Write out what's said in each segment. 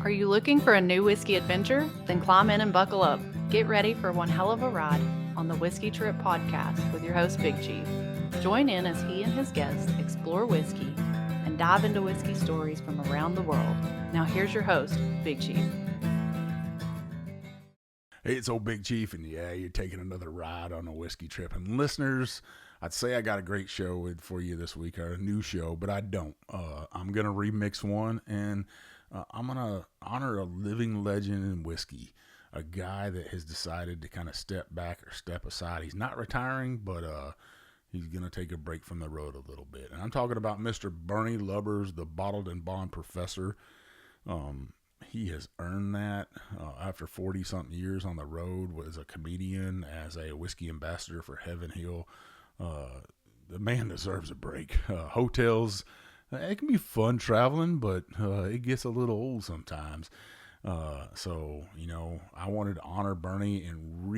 Are you looking for a new whiskey adventure? Then climb in and buckle up. Get ready for one hell of a ride on the Whiskey Trip podcast with your host, Big Chief. Join in as he and his guests explore whiskey and dive into whiskey stories from around the world. Now here's your host, Big Chief. Hey, it's old Big Chief, and yeah, you're taking another ride on a whiskey trip. And listeners, I'd say I got a great show for you this week, or a new show, but I don't. I'm going to remix one, and I'm going to honor a living legend in whiskey, a guy that has decided to kind of step back or step aside. He's not retiring, but he's going to take a break from the road a little bit. And I'm talking about Mr. Bernie Lubbers, the bottled and bond professor. He has earned that after 40-something years on the road as a comedian, as a whiskey ambassador for Heaven Hill. The man deserves a break. Hotels, it can be fun traveling, but it gets a little old sometimes. So, I wanted to honor Bernie and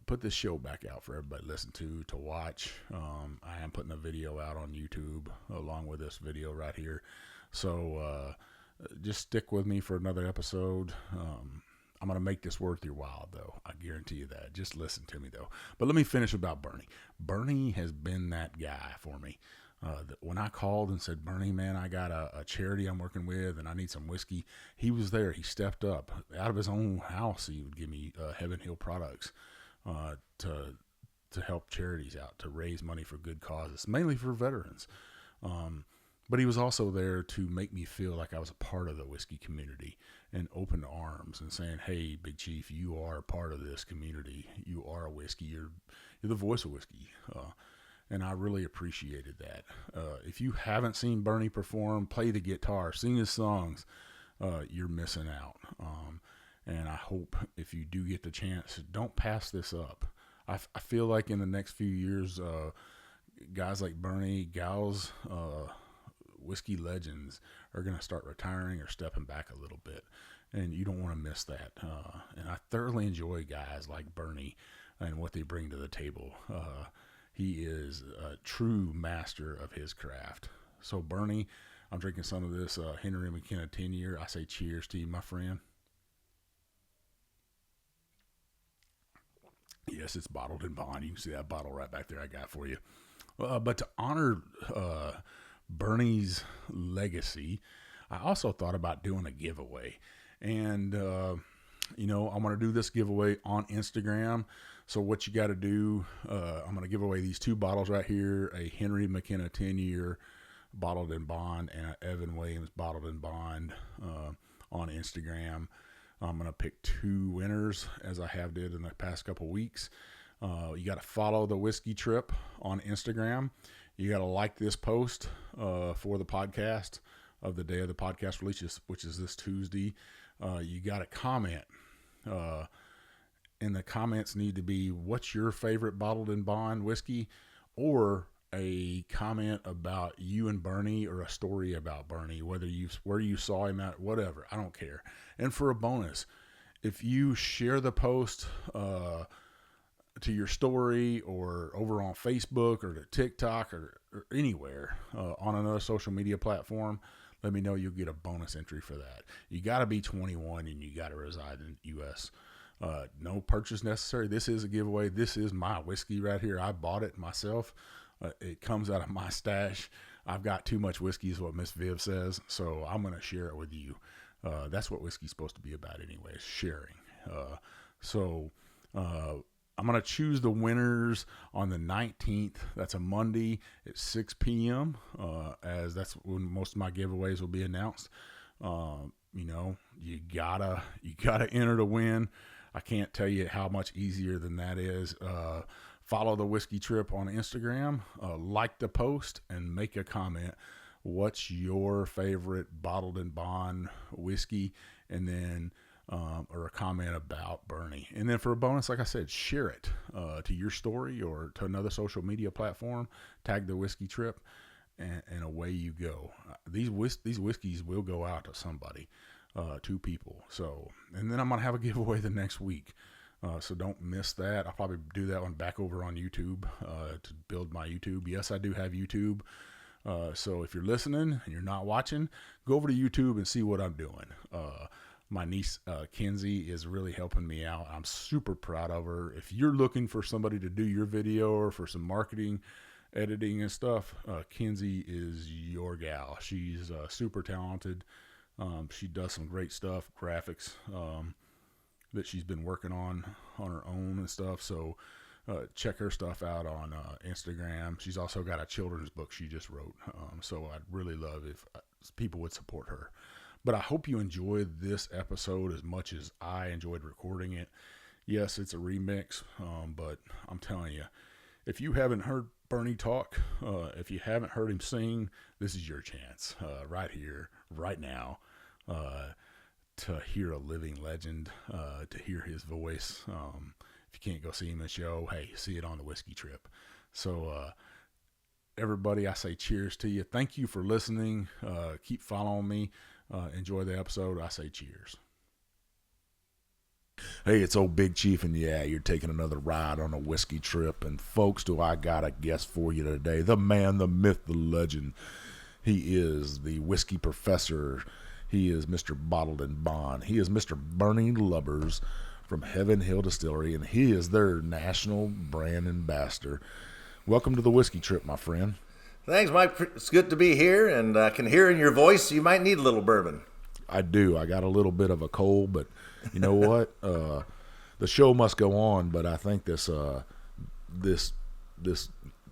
put this show back out for everybody to listen to watch. I am putting a video out on YouTube along with this video right here. So, just stick with me for another episode. I'm going to make this worth your while, though. I guarantee you that. Just listen to me, though. But let me finish about Bernie. Bernie has been that guy for me. When I called and said, Bernie, man, I got a charity I'm working with and I need some whiskey, he was there. He stepped up. Out of his own house, he would give me Heaven Hill products to help charities out, to raise money for good causes, mainly for veterans. But he was also there to make me feel like I was a part of the whiskey community and open arms and saying, hey, Big Chief, you are a part of this community. You are a whiskey. You're the voice of whiskey. And I really appreciated that. If you haven't seen Bernie perform, play the guitar, sing his songs, you're missing out. And I hope if you do get the chance, don't pass this up. I feel like in the next few years, guys like Bernie, gals, whiskey legends are going to start retiring or stepping back a little bit, and you don't want to miss that. And I thoroughly enjoy guys like Bernie and what they bring to the table. He is a true master of his craft. So Bernie, I'm drinking some of this Henry McKenna 10-year. I say cheers to you, my friend. Yes, it's bottled and bond. You can see that bottle right back there I got for you. But to honor Bernie's legacy, I also thought about doing a giveaway. And, I'm going to do this giveaway on Instagram. So what you got to do, I'm going to give away these two bottles right here, a Henry McKenna 10-year bottled and bond and an Evan Williams bottled and bond on Instagram. I'm going to pick two winners as I have did in the past couple weeks. You got to follow the Whiskey Trip on Instagram. You got to like this post for the podcast of the day of the podcast release, which is this Tuesday. You got to comment. And the comments need to be, what's your favorite bottled and bond whiskey? Or a comment about you and Bernie, or a story about Bernie, where you saw him at, whatever. I don't care. And for a bonus, if you share the post to your story or over on Facebook or to TikTok or anywhere on another social media platform, let me know. You'll get a bonus entry for that. You got to be 21 and you got to reside in the U.S. No purchase necessary. This is a giveaway. This is my whiskey right here. I bought it myself. It comes out of my stash. I've got too much whiskey is what Miss Viv says, so I'm going to share it with you. That's what whiskey's supposed to be about anyway, sharing. I'm going to choose the winners on the 19th. That's a Monday at 6 p.m., as that's when most of my giveaways will be announced. You gotta enter to win. I can't tell you how much easier than that is. Follow the Whiskey Trip on Instagram, like the post, and make a comment. What's your favorite bottled and bond whiskey? And then or a comment about Bernie. And then for a bonus, like I said, share it to your story or to another social media platform. Tag the Whiskey Trip, and away you go. These whiskeys will go out to somebody, two people. So, and then I'm going to have a giveaway the next week. So don't miss that. I'll probably do that one back over on YouTube to build my YouTube. Yes, I do have YouTube. So if you're listening and you're not watching, go over to YouTube and see what I'm doing. My niece, Kenzie, is really helping me out. I'm super proud of her. If you're looking for somebody to do your video or for some marketing, editing and stuff, Kenzie is your gal. She's super talented. She does some great stuff, graphics that she's been working on her own and stuff. So check her stuff out on Instagram. She's also got a children's book she just wrote. So I'd really love if people would support her. But I hope you enjoyed this episode as much as I enjoyed recording it. Yes, it's a remix, but I'm telling you, if you haven't heard Bernie talk, if you haven't heard him sing, this is your chance right here, right now, to hear a living legend, to hear his voice. If you can't go see him in the show, hey, see it on the Whiskey Trip. So everybody, I say cheers to you. Thank you for listening. Keep following me. Enjoy the episode. I say cheers. Hey, it's old Big Chief, and yeah, you're taking another ride on a whiskey trip. And folks, do I got a guest for you today? The man, the myth, the legend. He is the whiskey professor. He is Mr. Bottled and Bond. He is Mr. Bernie Lubbers from Heaven Hill Distillery, and he is their national brand ambassador. Welcome to the Whiskey Trip, my friend. Thanks, Mike. It's good to be here, and I can hear in your voice you might need a little bourbon. I do. I got a little bit of a cold, but you know what? The show must go on, but I think this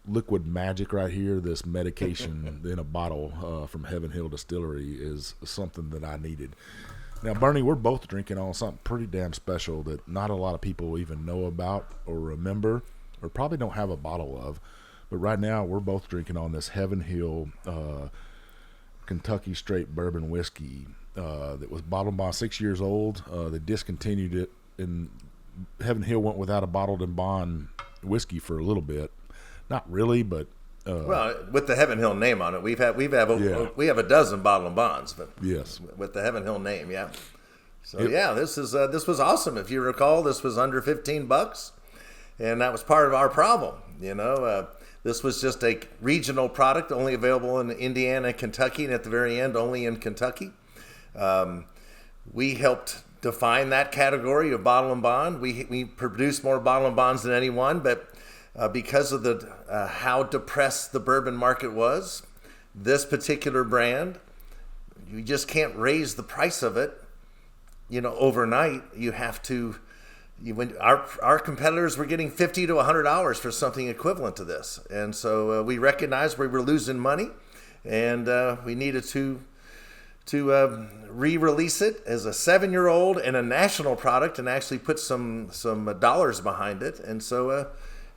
liquid magic right here, this medication in a bottle from Heaven Hill Distillery is something that I needed. Now, Bernie, we're both drinking on something pretty damn special that not a lot of people even know about or remember or probably don't have a bottle of. But right now, we're both drinking on this Heaven Hill Kentucky Straight Bourbon Whiskey that was bottled by 6 years old. They discontinued it, and Heaven Hill went without a bottled and bond whiskey for a little bit. Not really, but well, with the Heaven Hill name on it, we have a dozen bottle and bonds, but yes, with the Heaven Hill name, yeah. So this was awesome. If you recall, this was under $15, and that was part of our problem. This was just a regional product, only available in Indiana and Kentucky, and at the very end, only in Kentucky. We helped define that category of bottle and bond. We produced more bottle and bonds than anyone, but because of how depressed the bourbon market was, this particular brand, you just can't raise the price of it, overnight. You have to. When our competitors were getting $50 to $100 for something equivalent to this, and so we recognized we were losing money, and we needed to re-release it as a 7-year-old and a national product, and actually put some dollars behind it, and so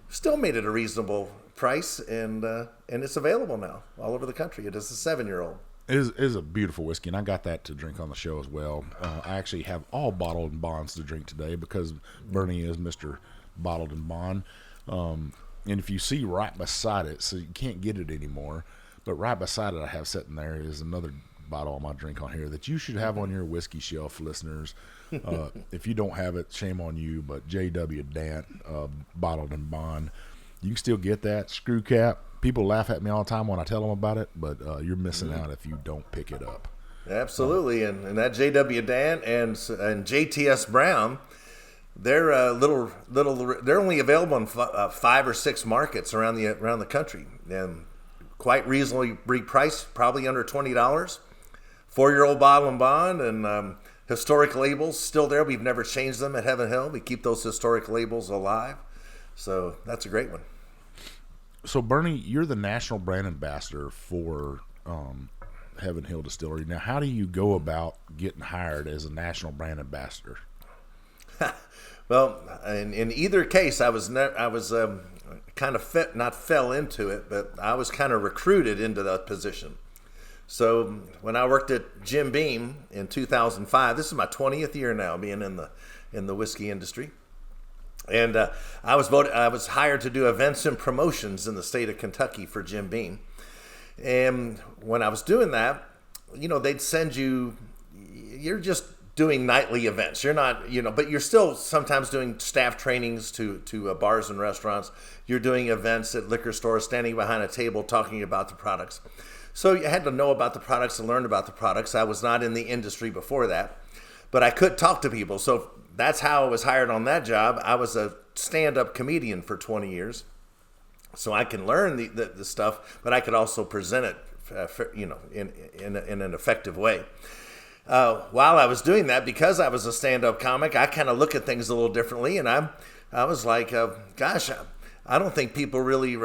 still made it a reasonable price, and it's available now all over the country. It is a 7-year-old. It is a beautiful whiskey, and I got that to drink on the show as well. I actually have all bottled and bonds to drink today because Bernie is Mr. Bottled and Bond. And if you see right beside it, so you can't get it anymore, but right beside it I have sitting there is another bottle of my drink on here that you should have on your whiskey shelf, listeners. If you don't have it, shame on you, but J.W. Dant, Bottled and Bond. You can still get that. Screw cap. People laugh at me all the time when I tell them about it, but you're missing out if you don't pick it up. Absolutely, and that J.W. Dant and J.T.S. Brown, they're they're only available in 5 or 6 markets around the country, and quite reasonably priced, probably under $20. 4-year-old bottle and bond, and historic labels still there. We've never changed them at Heaven Hill. We keep those historic labels alive, so that's a great one. So, Bernie, you're the national brand ambassador for Heaven Hill Distillery. Now, how do you go about getting hired as a national brand ambassador? Well, in either case, I was kind of not fell into it, but I was kind of recruited into that position. So when I worked at Jim Beam in 2005, this is my 20th year now being in the whiskey industry. And I was hired to do events and promotions in the state of Kentucky for Jim Beam. And when I was doing that, they'd send you're just doing nightly events. You're not, but you're still sometimes doing staff trainings to bars and restaurants. You're doing events at liquor stores, standing behind a table talking about the products. So you had to know about the products and learn about the products. I was not in the industry before that, but I could talk to people. So that's how I was hired on that job. I was a stand-up comedian for 20 years. So I can learn the stuff, but I could also present it, in an effective way. While I was doing that, because I was a stand-up comic, I kind of look at things a little differently, and I was like, gosh, I don't think people really,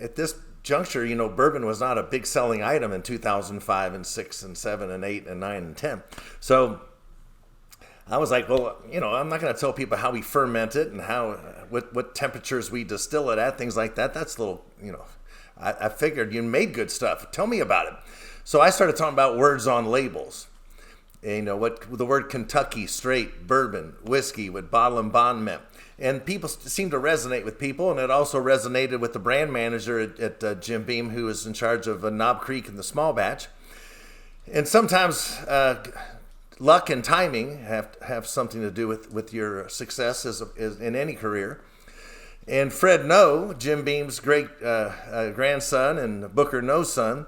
at this juncture, bourbon was not a big selling item in 2005 and 6 and 7 and 8 and 9 and 10. So I was like, well, I'm not going to tell people how we ferment it and what temperatures we distill it at, things like that. That's a little, I figured you made good stuff. Tell me about it. So I started talking about words on labels. What the word Kentucky straight bourbon whiskey, what bottle and bond meant. And people seemed to resonate with people, and it also resonated with the brand manager at Jim Beam, who was in charge of Knob Creek and the small batch. And sometimes luck and timing have something to do with your success as in any career. And Fred Noe, Jim Beam's great grandson and Booker Noe's son,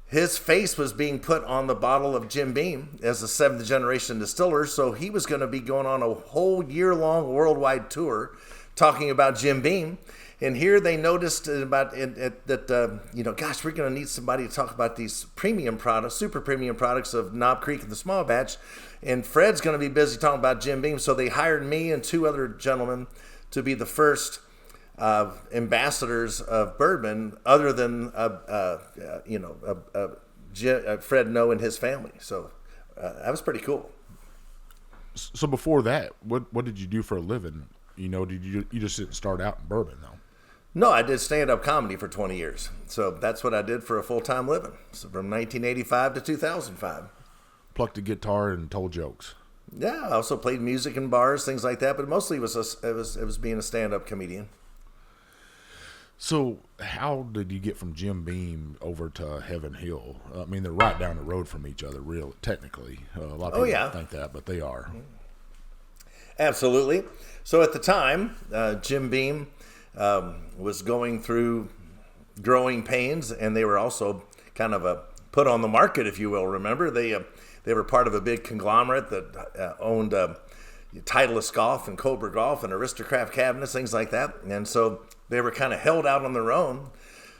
his face was being put on the bottle of Jim Beam as a 7th generation distiller. So he was going to be going on a whole year-long worldwide tour talking about Jim Beam. And here they noticed that, gosh, we're going to need somebody to talk about these premium products, super premium products of Knob Creek and the small batch. And Fred's going to be busy talking about Jim Beam. So they hired me and 2 other gentlemen to be the first ambassadors of bourbon, other than Fred Noe and his family. So that was pretty cool. So before that, what did you do for a living? Did you just didn't start out in bourbon though? No, I did stand-up comedy for 20 years. So that's what I did for a full-time living. So from 1985 to 2005. Plucked a guitar and told jokes. Yeah, I also played music in bars, things like that. But mostly it was being a stand-up comedian. So how did you get from Jim Beam over to Heaven Hill? I mean, they're right down the road from each other, really, technically. A lot of people don't think that, but they are. Absolutely. So at the time, Jim Beam was going through growing pains, and they were also kind of put on the market, if you will. Remember, they were part of a big conglomerate that owned Titleist Golf and Cobra Golf and Aristocrat Cabinets, things like that. And so they were kind of held out on their own.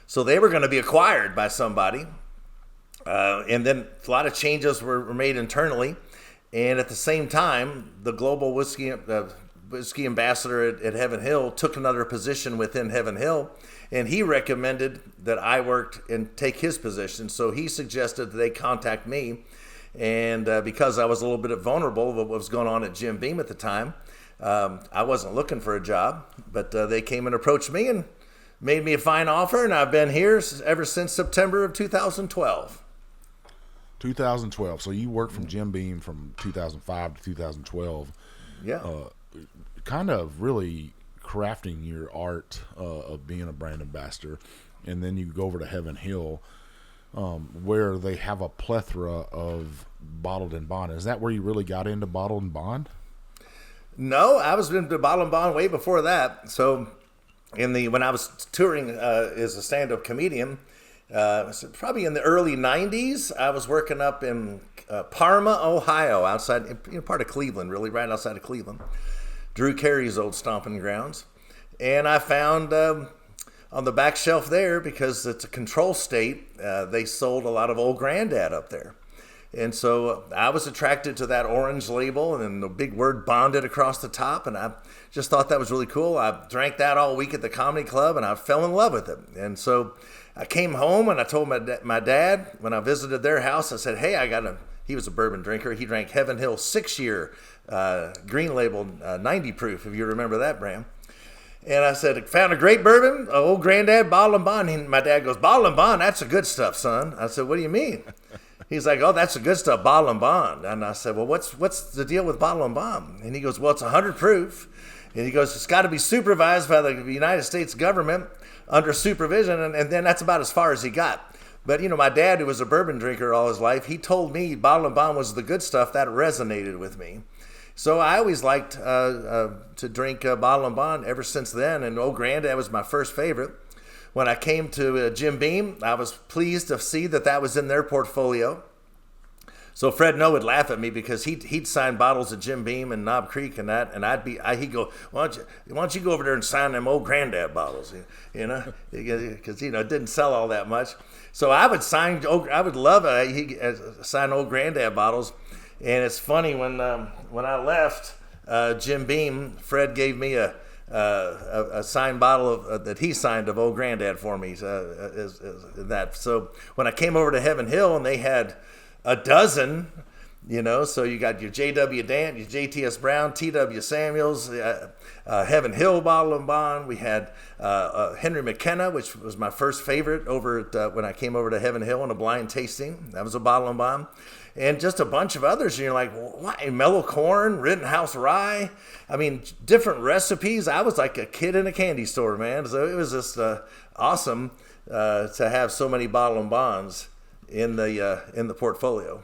So they were going to be acquired by somebody. And then a lot of changes were made internally. And at the same time, the global whiskey ambassador at Heaven Hill took another position within Heaven Hill. And he recommended that I work and take his position. So he suggested that they contact me. And because I was a little bit vulnerable of what was going on at Jim Beam at the time, I wasn't looking for a job, but they came and approached me and made me a fine offer, and I've been here ever since September of 2012. 2012. So you worked from Jim Beam from 2005 to 2012. Yeah. Kind of really crafting your art of being a brand ambassador, and then you go over to Heaven Hill, where they have a plethora of bottled and bond. Is that where you really got into bottled and bond? No, I was into bottled and bond way before that. So when I was touring as a stand-up comedian, probably in the early 90s, I was working up in Parma, Ohio, outside, part of Cleveland, really, right outside of Cleveland. Drew Carey's old stomping grounds. And I found on the back shelf there, because it's a control state, they sold a lot of Old Grandad up there. And so I was attracted to that orange label and the big word bonded across the top. And I just thought that was really cool. I drank that all week at the comedy club and I fell in love with it. And so I came home and I told my dad, when I visited their house, I said, hey, he was a bourbon drinker. He drank Heaven Hill 6-year green label 90 proof, if you remember that brand. And I said, found a great bourbon, Old Grandad, bottle and bond. And my dad goes, bottle and bond, that's the good stuff, son. I said, what do you mean? He's like, oh, that's the good stuff, bottle and bond. And I said, well, what's the deal with bottle and bond? And he goes, well, it's 100 proof. And he goes, it's got to be supervised by the United States government under supervision. And then that's about as far as he got. But, my dad, who was a bourbon drinker all his life, he told me Bottle and Bond was the good stuff. That resonated with me. So I always liked to drink Bottle and Bond ever since then. And Old Grandad was my first favorite. When I came to Jim Beam, I was pleased to see that was in their portfolio. So Fred Noe would laugh at me because he'd sign bottles of Jim Beam and Knob Creek and that, and he'd go, why don't you go over there and sign them Old Grandad bottles, because it didn't sell all that much. So I would love sign Old Grandad bottles, and it's funny when I left Jim Beam, Fred gave me a signed bottle that he signed of Old Grandad for me. So when I came over to Heaven Hill and they had a dozen, so you got your J.W. Dant, your J.T.S. Brown, T.W. Samuels, Heaven Hill Bottle and Bond. We had Henry McKenna, which was my first favorite when I came over to Heaven Hill on a blind tasting. That was a Bottle and Bond. And just a bunch of others. And you're like, what? Mellow Corn, Rittenhouse Rye. I mean, different recipes. I was like a kid in a candy store, man. So it was just awesome to have so many Bottle and Bonds in the portfolio.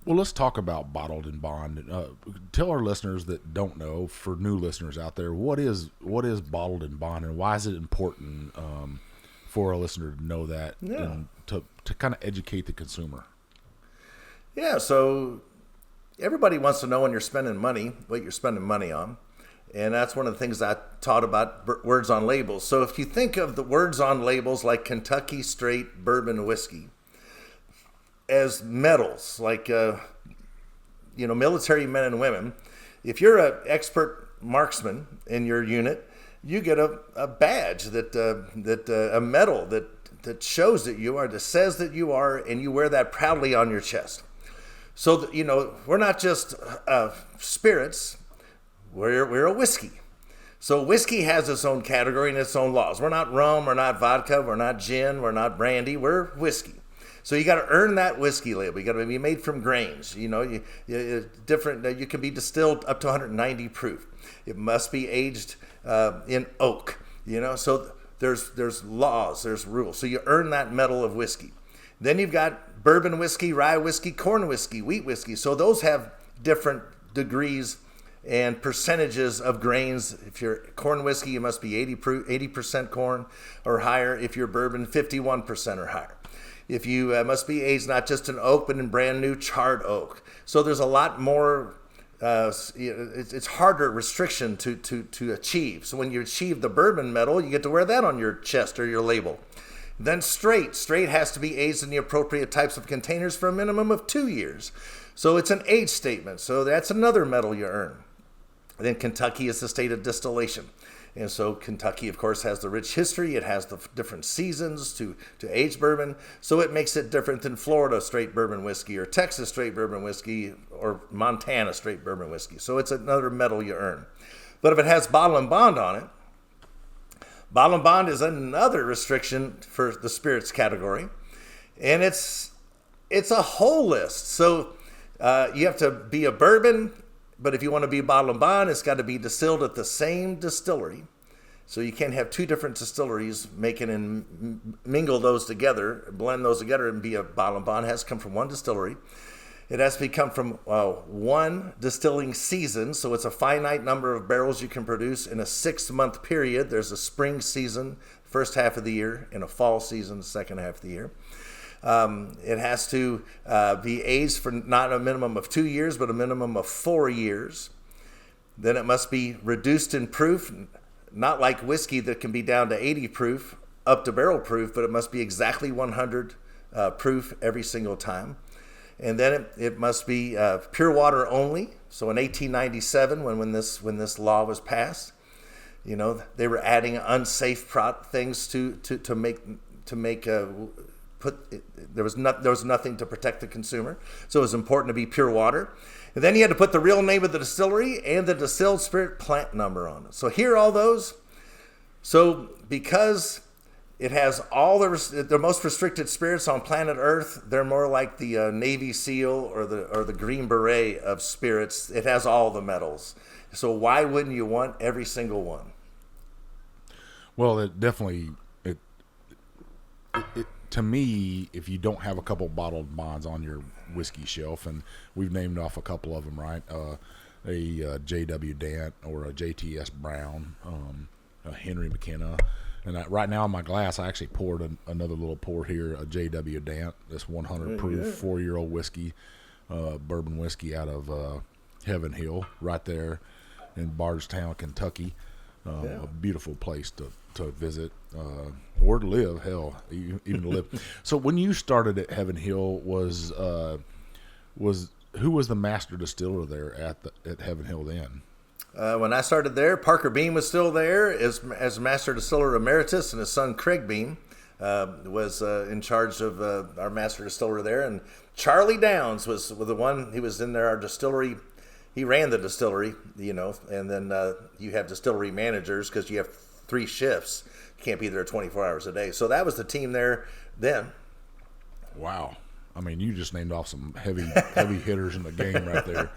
Well, let's talk about Bottled and Bond. Tell our listeners that don't know, for new listeners out there, what is Bottled and Bond, and why is it important for a listener to know that, and to kind of educate the consumer? Yeah, so everybody wants to know when you're spending money, what you're spending money on. And that's one of the things I taught about words on labels. So if you think of the words on labels like Kentucky Straight Bourbon Whiskey as medals, like, military men and women, if you're an expert marksman in your unit, you get a badge a medal that shows that you are, that says that you are, and you wear that proudly on your chest. So, we're not just spirits, we're a whiskey. So whiskey has its own category and its own laws. We're not rum, we're not vodka, we're not gin, we're not brandy, we're whiskey. So you got to earn that whiskey label. You got to be made from grains. You can be distilled up to 190 proof. It must be aged in oak. So there's laws, there's rules. So you earn that medal of whiskey. Then you've got bourbon whiskey, rye whiskey, corn whiskey, wheat whiskey. So those have different degrees and percentages of grains. If you're corn whiskey, you must be 80% corn or higher. If you're bourbon, 51% or higher. If you must be aged not just in oak, but in brand new charred oak. So there's a lot more. It's harder restriction to achieve. So when you achieve the bourbon medal, you get to wear that on your chest or your label. Then straight has to be aged in the appropriate types of containers for a minimum of 2 years. So it's an age statement. So that's another medal you earn. And then Kentucky is the state of distillation. And so Kentucky, of course, has the rich history. It has the different seasons to age bourbon. So it makes it different than Florida straight bourbon whiskey or Texas straight bourbon whiskey or Montana straight bourbon whiskey. So it's another medal you earn. But if it has Bottle and Bond on it, Bottle and Bond is another restriction for the spirits category. And it's a whole list. So you have to be a bourbon. But if you want to be Bottle and Bond, it's got to be distilled at the same distillery. So you can't have two different distilleries making and mingle those together, blend those together and be a Bottle and Bond. It has to come from one distillery. It has to come from one distilling season. So it's a finite number of barrels you can produce in a 6-month period. There's a spring season, first half of the year, and a fall season, the second half of the year. It has to be aged for not a minimum of 2 years, but a minimum of 4 years. Then it must be reduced in proof, not like whiskey that can be down to 80 proof, up to barrel proof, but it must be exactly 100 proof every single time. And then it must be pure water only. So in 1897, when this law was passed, they were adding unsafe things to make. There was nothing to protect the consumer, so it was important to be pure water. And then you had to put the real name of the distillery and the distilled spirit plant number on it. So here are all those. So because it has all the most restricted spirits on planet Earth, they're more like the Navy SEAL or the Green Beret of spirits. It has all the medals. So why wouldn't you want every single one? Well, it definitely to me, if you don't have a couple bottled bonds on your whiskey shelf, and we've named off a couple of them, right? A J.W. Dant or a J.T.S. Brown, a Henry McKenna. And right now in my glass, I actually poured another little pour here, a J.W. Dant, this 100 proof 4-year-old whiskey, bourbon whiskey out of Heaven Hill, right there in Bardstown, Kentucky. A beautiful place to visit or to live. Hell, even to live. So when you started at Heaven Hill, was who was the master distiller there at Heaven Hill then? When I started there, Parker Beam was still there as master distiller emeritus, and his son Craig Beam was in charge of our master distiller there. And Charlie Downs was the one. He was in there, our distillery. He ran the distillery, and then you have distillery managers because you have 3 shifts. You can't be there 24 hours a day. So that was the team there then. Wow. I mean, you just named off some heavy hitters in the game right there.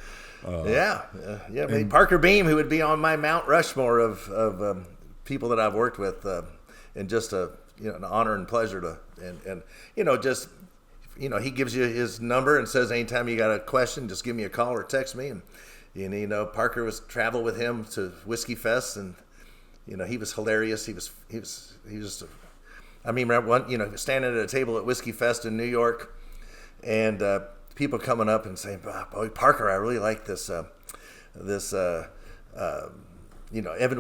Parker Beam, who would be on my Mount Rushmore of people that I've worked with, and just an honor and pleasure to, and he gives you his number and says anytime you got a question, just give me a call or text me. And Parker was travel with him to Whiskey Fest, and he was hilarious. He was just. I mean, remember standing at a table at Whiskey Fest in New York, and people coming up and saying, "Boy, Parker, I really like this Evan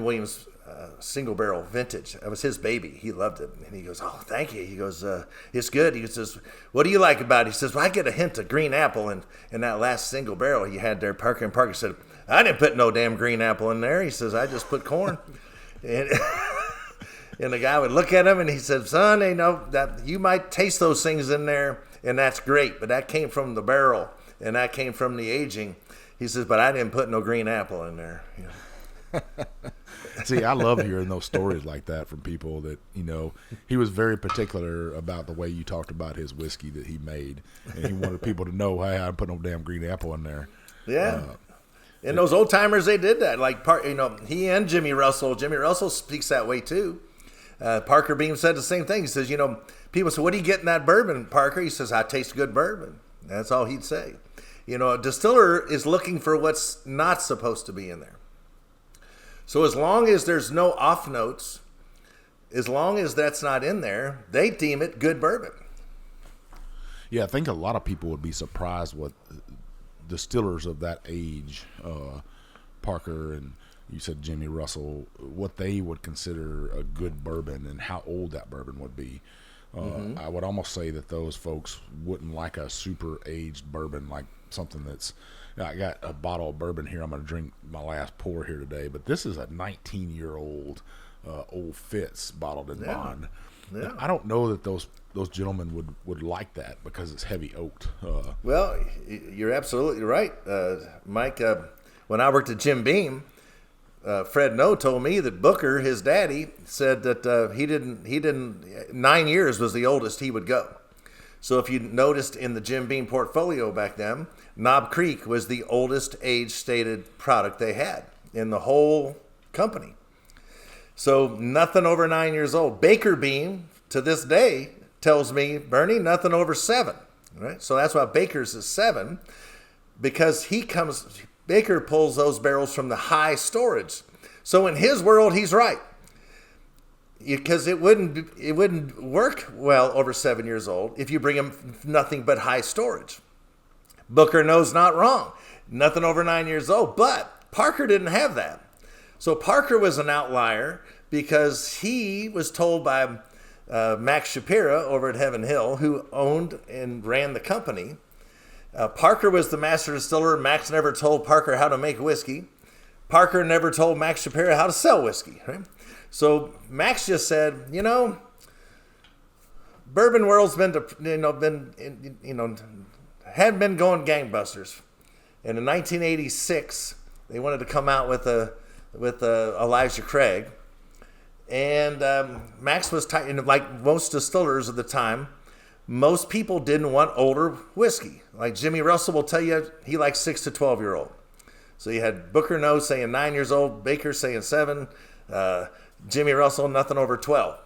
Williams single barrel vintage. That was his baby. He loved it." And he goes, "Oh, thank you." He goes, "It's good." He says, "What do you like about it?" He says, "Well, I get a hint of green apple in that last single barrel you had there, Parker." And Parker said, "I didn't put no damn green apple in there." He says, "I just put corn." And and the guy would look at him and he said, "Son, that you might taste those things in there, and that's great, but that came from the barrel and that came from the aging." He says, "But I didn't put no green apple in there." See, I love hearing those stories like that from people that, he was very particular about the way you talked about his whiskey that he made. And he wanted people to know, hey, I didn't put no damn green apple in there. Yeah. And those old timers, they did that. Like, he and Jimmy Russell speaks that way too. Parker Beam said the same thing. He says, people say, "What do you get in that bourbon, Parker?" He says, "I taste good bourbon." That's all he'd say. A distiller is looking for what's not supposed to be in there. So as long as there's no off notes, as long as that's not in there, they deem it good bourbon. Yeah, I think a lot of people would be surprised what distillers of that age, Parker and you said Jimmy Russell, what they would consider a good bourbon and how old that bourbon would be. I would almost say that those folks wouldn't like a super aged bourbon, like something that's, I got a bottle of bourbon here. I'm going to drink my last pour here today, but this is a 19-year-old Old Fitz bottled in bond. Yeah. I don't know that those gentlemen would like that because it's heavy oaked. Well, you're absolutely right, Mike. When I worked at Jim Beam, Fred No told me that Booker, his daddy, said that he didn't 9 years was the oldest he would go. So if you noticed in the Jim Beam portfolio back then, Knob Creek was the oldest age stated product they had in the whole company. So nothing over 9 years old. Baker Beam, to this day, tells me, Bernie, nothing over 7. Right? So that's why Baker's is 7, because Baker pulls those barrels from the high storage. So in his world, he's right. Because it wouldn't work well over 7 years old if you bring him nothing but high storage. Booker knows not wrong. Nothing over 9 years old. But Parker didn't have that. So Parker was an outlier because he was told by Max Shapira over at Heaven Hill, who owned and ran the company. Parker was the master distiller. Max never told Parker how to make whiskey. Parker never told Max Shapira how to sell whiskey. Right? So Max just said, bourbon world's hadn't been going gangbusters. And in 1986, they wanted to come out with Elijah Craig, and Max was tight. And like most distillers of the time, most people didn't want older whiskey. Like Jimmy Russell will tell you, he likes 6 to 12-year-old. So you had Booker No saying 9 years old, Baker saying 7. Jimmy Russell, nothing over 12.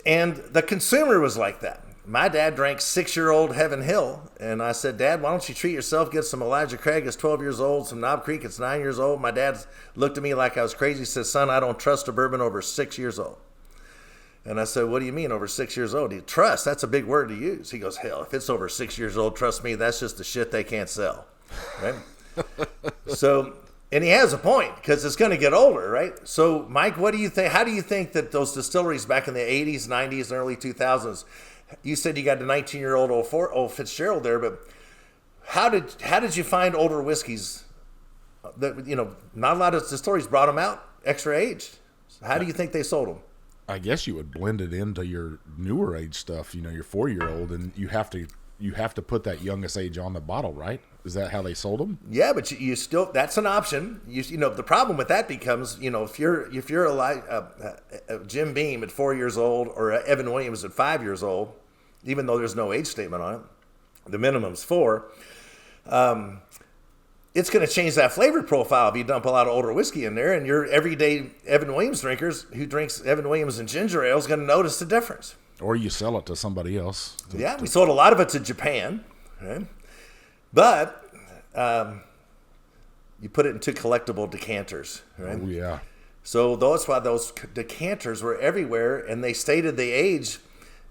And the consumer was like that. My dad drank 6-year-old Heaven Hill, and I said, Dad, why don't you treat yourself, get some Elijah Craig, it's 12 years old, some Knob Creek, it's 9 years old. My dad looked at me like I was crazy, says, son, I don't trust a bourbon over 6 years old. And I said, what do you mean over 6 years old? Trust, that's a big word to use. He goes, hell, if it's over 6 years old, trust me, that's just the shit they can't sell, right? So, and he has a point, because it's going to get older, right? So, Mike, what do you think? How do you think that those distilleries back in the 80s, 90s, and early 2000s, you said you got a 19-year-old old Fitzgerald there, but how did you find older whiskeys? That, not a lot of distilleries brought them out extra aged. How do you think they sold them? I guess you would blend it into your newer age stuff, your 4-year-old, and you have to put that youngest age on the bottle, right? Is that how they sold them? Yeah, but you still, that's an option. The problem with that becomes, if you're a Jim Beam at 4 years old or a Evan Williams at 5 years old, even though there's no age statement on it, the minimum's 4. It's going to change that flavor profile if you dump a lot of older whiskey in there, and your everyday Evan Williams drinkers who drinks Evan Williams and ginger ale is going to notice the difference. Or you sell it to somebody else. Yeah, we sold a lot of it to Japan, right? But you put it into collectible decanters, right? Oh, yeah. So that's why those decanters were everywhere, and they stated the age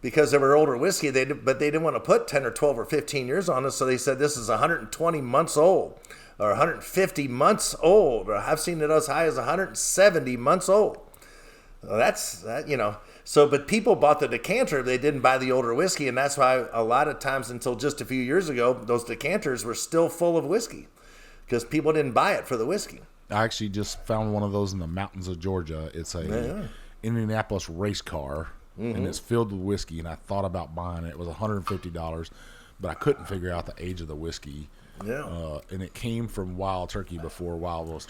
because they were older whiskey, but they didn't want to put 10 or 12 or 15 years on it, so they said this is 120 months old or 150 months old, or I've seen it as high as 170 months old. Well, that's that, So, but people bought the decanter, they didn't buy the older whiskey, and that's why a lot of times until just a few years ago, those decanters were still full of whiskey because people didn't buy it for the whiskey. I actually just found one of those in the mountains of Georgia. It's a Indianapolis race car, and it's filled with whiskey, and I thought about buying it. It was $150, but I couldn't figure out the age of the whiskey. Yeah. And it came from Wild Turkey before Wild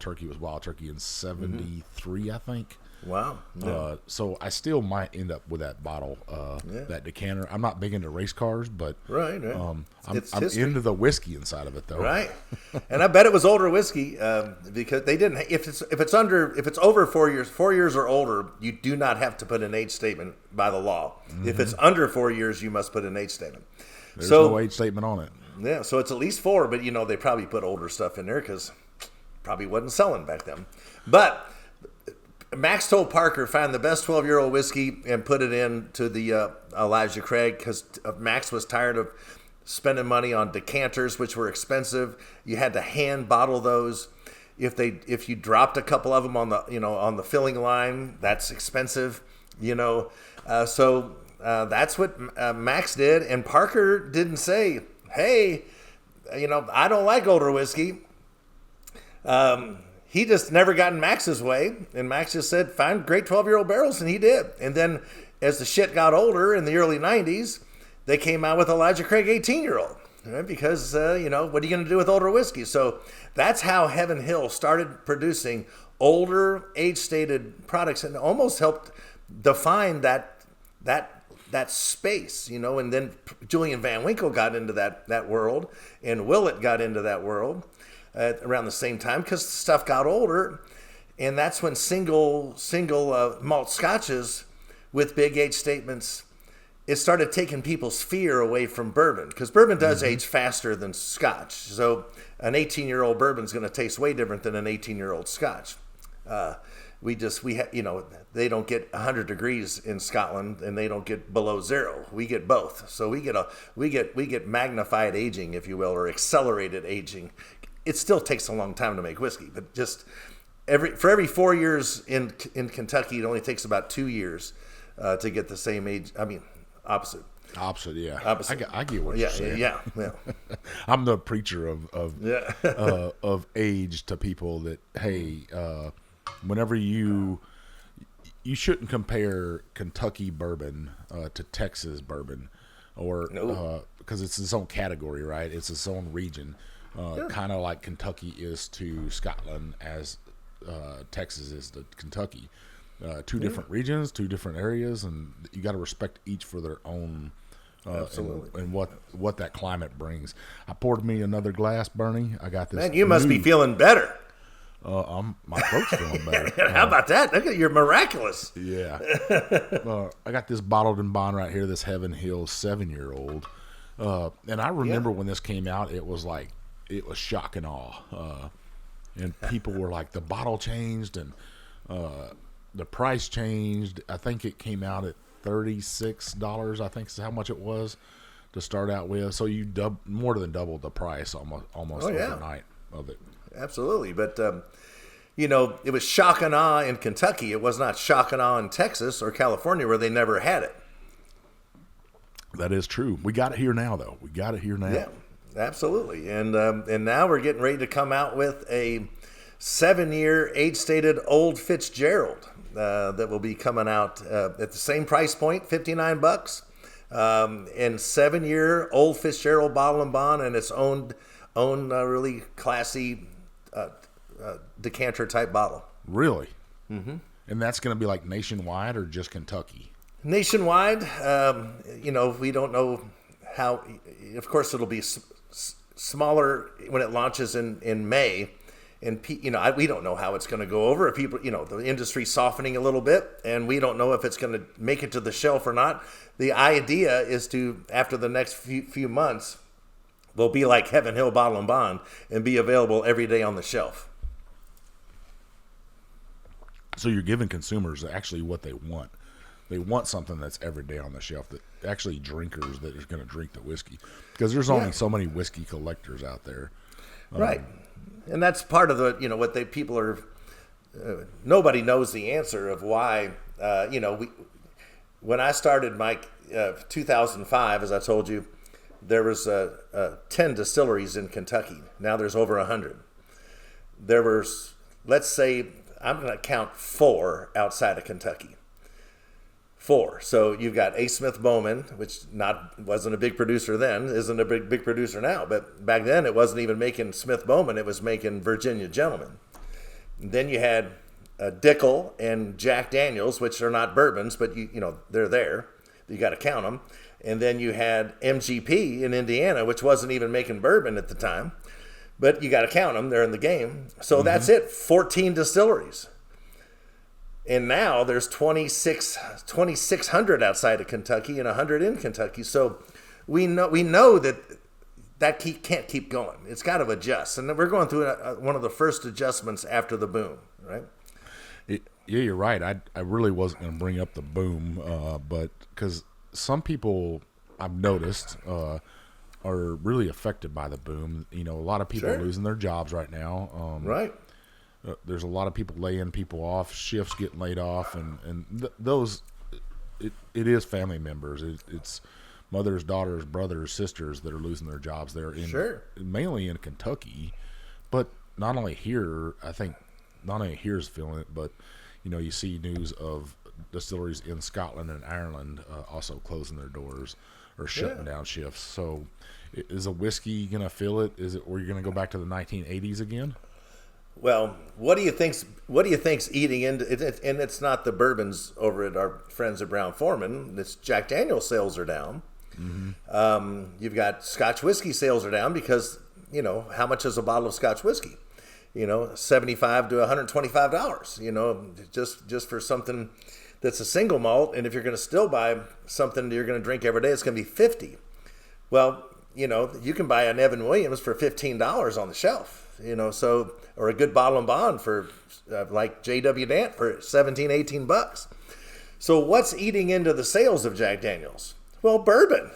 Turkey was Wild Turkey in 73, I think. Wow. Yeah. So I still might end up with that bottle, that decanter. I'm not big into race cars, but right. I'm into the whiskey inside of it, though. Right. And I bet it was older whiskey because they didn't. If it's over 4 years, 4 years or older, you do not have to put an age statement by the law. If it's under 4 years, you must put an age statement. There's no age statement on it. Yeah, so it's at least 4, but they probably put older stuff in there because probably wasn't selling back then. But Max told Parker, find the best 12-year-old whiskey and put it into the Elijah Craig because Max was tired of spending money on decanters, which were expensive. You had to hand bottle those. If you dropped a couple of them on the filling line, that's expensive. So that's what Max did, and Parker didn't say, hey, I don't like older whiskey. He just never got in Max's way, and Max just said, find great 12-year-old barrels, and he did. And then as the shit got older in the early 90s, they came out with Elijah Craig 18-year-old, right? Because, what are you going to do with older whiskey? So that's how Heaven Hill started producing older, age-stated products and almost helped define that space, and then Julian Van Winkle got into that world, and Willett got into that world around the same time because stuff got older, and that's when single malt scotches with big age statements, it started taking people's fear away from bourbon because bourbon does age faster than scotch. So an 18-year-old bourbon is going to taste way different than an 18-year-old scotch. They don't get 100 degrees in Scotland, and they don't get below 0. We get both. So we get magnified aging, if you will, or accelerated aging. It still takes a long time to make whiskey, but just for every 4 years in Kentucky, it only takes about 2 years to get the same age. I mean, opposite. Opposite, yeah. Opposite. I get what you're saying. Yeah. I'm the preacher of age to people that, hey, whenever you shouldn't compare Kentucky bourbon to Texas bourbon, or because it's its own category, right? It's its own region, kind of like Kentucky is to Scotland as Texas is to Kentucky. Two different regions, 2 different areas, and you got to respect each for their own. Absolutely. And what that climate brings. I poured me another glass, Bernie. I got this. Man, you must be feeling better. My throat's feeling better. How about that? Look at, you're miraculous. Yeah. I got this bottled in bond right here, this Heaven Hill 7-year-old. And I remember when this came out, it was shock and awe. And people were like, the bottle changed and the price changed. I think it came out at $36, I think is how much it was to start out with. So you more than doubled the price almost overnight of it. Absolutely. But, it was shock and awe in Kentucky. It was not shock and awe in Texas or California where they never had it. That is true. We got it here now, though. We got it here now. Yeah, absolutely. And now we're getting ready to come out with a 7-year age-stated Old Fitzgerald that will be coming out at the same price point, $59, and 7-year Old Fitzgerald bottle and bond, and its own really classy decanter type bottle. Really? Mm-hmm. And that's going to be like nationwide or just Kentucky? Nationwide, we don't know how. Of course, it'll be smaller when it launches in May, and we don't know how it's going to go over. If people, the industry's softening a little bit, and we don't know if it's going to make it to the shelf or not. The idea is to, after the next few months, will be like Heaven Hill Bottle and Bond and be available every day on the shelf. So you're giving consumers actually what they want. They want something that's every day on the shelf, that actually drinkers that are going to drink the whiskey, because there's only so many whiskey collectors out there. Right. And that's part of the, what people are, nobody knows the answer of why, when I started my 2005, as I told you, there was 10 distilleries in Kentucky. Now there's over 100. There was, let's say, I'm going to count 4 outside of Kentucky. 4. So you've got A. Smith Bowman, which wasn't a big producer then, isn't a big producer now. But back then it wasn't even making Smith Bowman, it was making Virginia Gentleman. And then you had Dickel and Jack Daniels, which are not bourbons, but they're there. You got to count them. And then you had MGP in Indiana, which wasn't even making bourbon at the time. But you got to count them. They're in the game. So that's it. 14 distilleries. And now there's 2,600 outside of Kentucky and 100 in Kentucky. So we know that can't keep going. It's got to adjust. And we're going through one of the first adjustments after the boom, right? Yeah, you're right. I really wasn't going to bring up the boom, but because some people I've noticed are really affected by the boom. A lot of people are losing their jobs right now. Right. There's a lot of people laying people off, shifts getting laid off, and those, it is family members. It's mothers, daughters, brothers, sisters that are losing their jobs there, mainly in Kentucky. But not only here, I think not only here's feeling it, but you see news of distilleries in Scotland and Ireland also closing their doors or shutting down shifts. So is a whiskey going to feel it? Is it, or you're going to go back to the 1980s again? Well, what do you think's eating into it? And it's not the bourbons over at our friends at Brown-Forman. It's Jack Daniel's sales are down. Mm-hmm. You've got Scotch whiskey sales are down because, how much is a bottle of Scotch whiskey? $75 to $125, just for something that's a single malt. And if you're going to still buy something you're going to drink every day, it's going to be $50. Well, you can buy an Evan Williams for $15 on the shelf. Or a good bottle and bond for like J.W. Dant for $17-18. So what's eating into the sales of Jack Daniels? Well, bourbon,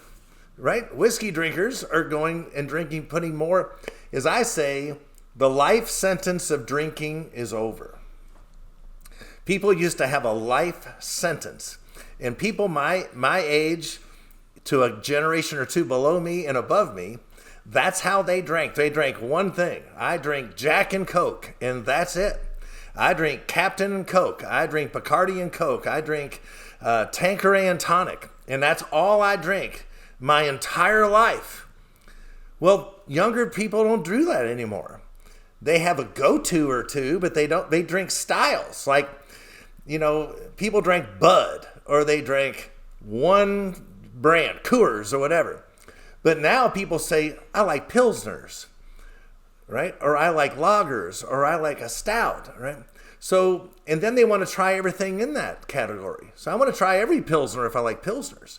right? Whiskey drinkers are going and drinking, putting more. As I say, the life sentence of drinking is over. People used to have a life sentence, and people my age to a generation or two below me and above me, that's how they drank. They drank one thing. I drink Jack and Coke, and that's it. I drink Captain and Coke. I drink Bacardi and Coke. I drink Tanqueray and tonic, and that's all I drink my entire life. Well, younger people don't do that anymore. They have a go-to or two, but they don't. They drink styles. Like, people drank Bud, or they drank one brand, Coors or whatever. But now people say, I like Pilsners, right? Or I like lagers, or I like a stout, right? So, and then they want to try everything in that category. So I want to try every Pilsner if I like Pilsners.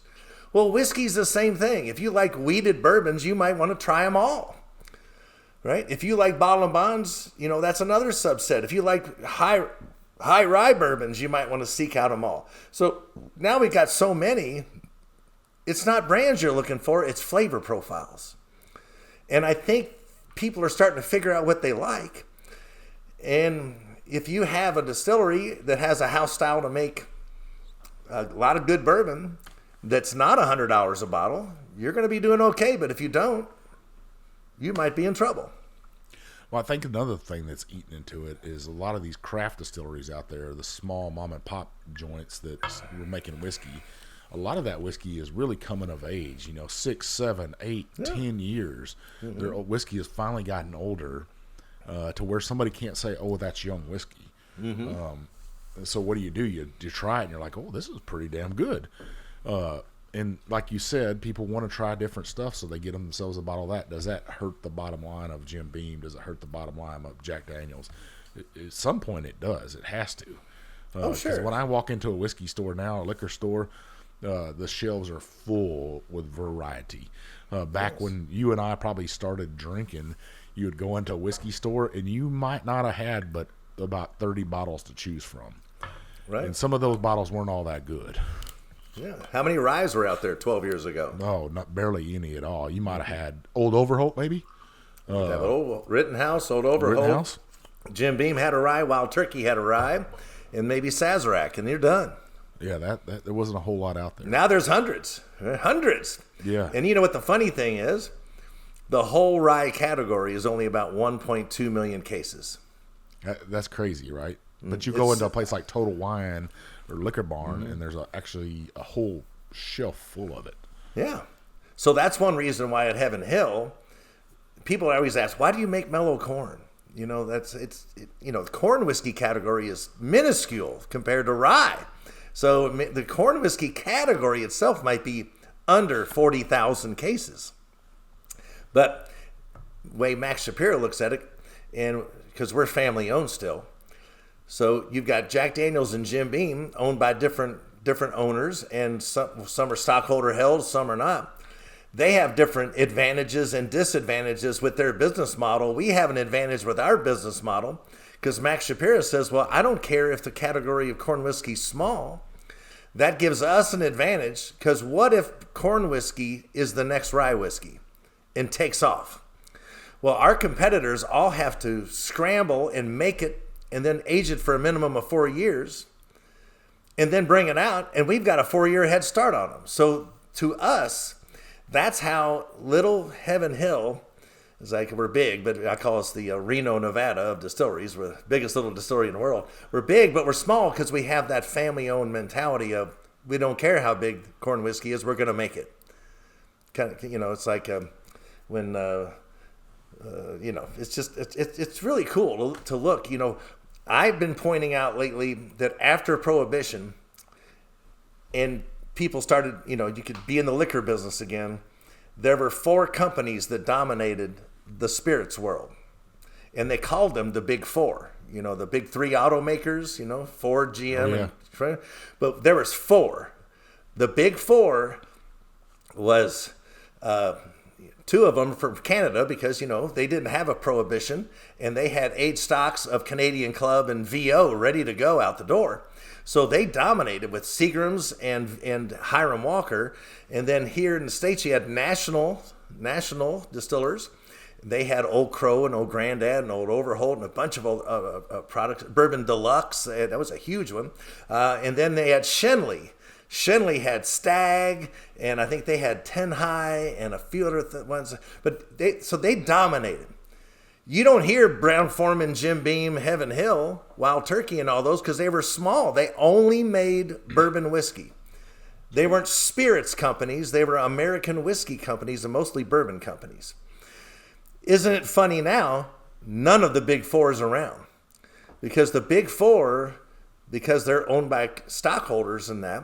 Well, whiskey's the same thing. If you like wheated bourbons, you might want to try them all, right? If you like bottle and bonds, that's another subset. If you like high rye bourbons, you might want to seek out them all. So now we've got so many, it's not brands you're looking for, it's flavor profiles. And I think people are starting to figure out what they like. And if you have a distillery that has a house style to make a lot of good bourbon that's not $100 a bottle, you're going to be doing okay. But if you don't, you might be in trouble. Well, I think another thing that's eaten into it is a lot of these craft distilleries out there, the small mom and pop joints that were making whiskey. A lot of that whiskey is really coming of age, 6, 7, 8, 10 years. Mm-hmm. Their whiskey has finally gotten older to where somebody can't say, oh, that's young whiskey. Mm-hmm. So what do? You try it and you're like, oh, this is pretty damn good. And like you said, people want to try different stuff, so they get themselves a bottle of that. Does that hurt the bottom line of Jim Beam? Does it hurt the bottom line of Jack Daniels? At some point it does. It has to. Oh, sure. 'Cause when I walk into a whiskey store now, a liquor store, the shelves are full with variety. Back when you and I probably started drinking, you would go into a whiskey store and you might not have had but about 30 bottles to choose from. Right. And some of those bottles weren't all that good. Yeah. How many ryes were out there 12 years ago? No, not barely any at all. You might have had Old Overholt, maybe. Old Rittenhouse, Old Overholt. Rittenhouse. Jim Beam had a rye, Wild Turkey had a rye, and maybe Sazerac, and you're done. Yeah, that there wasn't a whole lot out there. Now there's hundreds. Yeah. And you know what the funny thing is? The whole rye category is only about 1.2 million cases. That's crazy, right? But you go into a place like Total Wine or Liquor Barn, and there's actually a whole shelf full of it. Yeah. So that's one reason why at Heaven Hill, people always ask, why do you make mellow corn? The corn whiskey category is minuscule compared to rye. So the corn whiskey category itself might be under 40,000 cases. But the way Max Shapiro looks at it, and because we're family owned still, so you've got Jack Daniels and Jim Beam owned by different owners, and some are stockholder held, some are not. They have different advantages and disadvantages with their business model. We have an advantage with our business model because Max Shapiro says, well, I don't care if the category of corn whiskey is small. That gives us an advantage because what if corn whiskey is the next rye whiskey and takes off? Well, our competitors all have to scramble and make it and then age it for a minimum of 4 years and then bring it out, and we've got a 4-year head start on them. So to us, that's how little Heaven Hill is. Like, we're big, but I call us the Reno, Nevada of distilleries. We're the biggest little distillery in the world. We're big, but we're small because we have that family-owned mentality of we don't care how big corn whiskey is, we're going to make it. Kind of, it's like when, it's just it's really cool to look. I've been pointing out lately that after Prohibition, and people started, you could be in the liquor business again, there were 4 companies that dominated the spirits world. And they called them the Big Four. The big 3 automakers, Ford, GM. Oh, yeah. But there was 4. The Big Four was 2 of them from Canada because, they didn't have a prohibition, and they had 8 stocks of Canadian Club and VO ready to go out the door. So they dominated with Seagram's and Hiram Walker. And then here in the States, you had national distillers. They had Old Crow and Old Grandad and Old Overholt and a bunch of old products. Bourbon Deluxe, that was a huge one. And then they had Shenley. Shenley had Stag, and I think they had 10 High and a few other ones. But they dominated. You don't hear Brown-Forman, Jim Beam, Heaven Hill, Wild Turkey, and all those because they were small. They only made bourbon whiskey. They weren't spirits companies. They were American whiskey companies and mostly bourbon companies. Isn't it funny now? None of the Big Four is around because the Big Four, because they're owned by stockholders and that,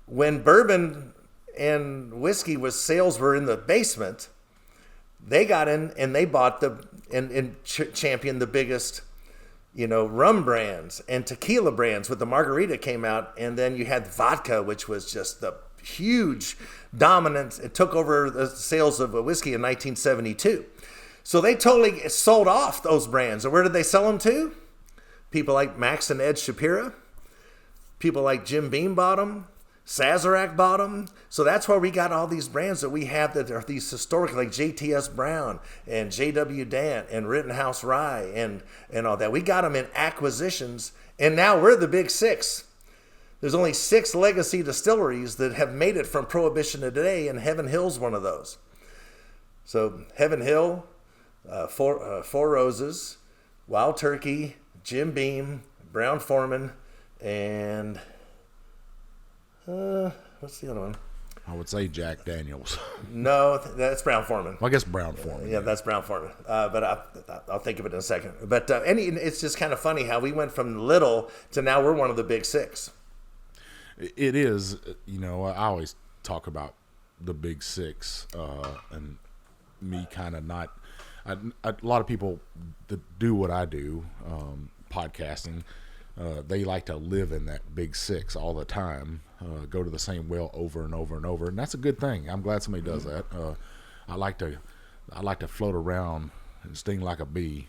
when bourbon and whiskey sales were in the basement, they got in and they bought and championed the biggest, rum brands and tequila brands with the margarita came out. And then you had vodka, which was just the huge dominance. It took over the sales of whiskey in 1972. So they totally sold off those brands. And where did they sell them to? People like Max and Ed Shapiro. People like Jim Beam bought them. Sazerac bought them. So that's where we got all these brands that we have that are these historic, like JTS Brown and JW Dant and Rittenhouse Rye and all that. We got them in acquisitions, and now we're the big six. There's only 6 legacy distilleries that have made it from Prohibition to today, and Heaven Hill's one of those. So Heaven Hill, Four Roses, Wild Turkey, Jim Beam, Brown Forman, and what's the other one? I would say Jack Daniels. No, that's Brown Forman. Well, I guess Brown Forman. Yeah, that's Brown Forman. But I'll think of it in a second. But it's just kind of funny how we went from little to now we're one of the big 6. It is, I always talk about the big 6 and me kind of not. A lot of people that do what I do, podcasting, they like to live in that big 6 all the time, go to the same well over and over and over, and that's a good thing. I'm glad somebody does that. I like to float around and sting like a bee.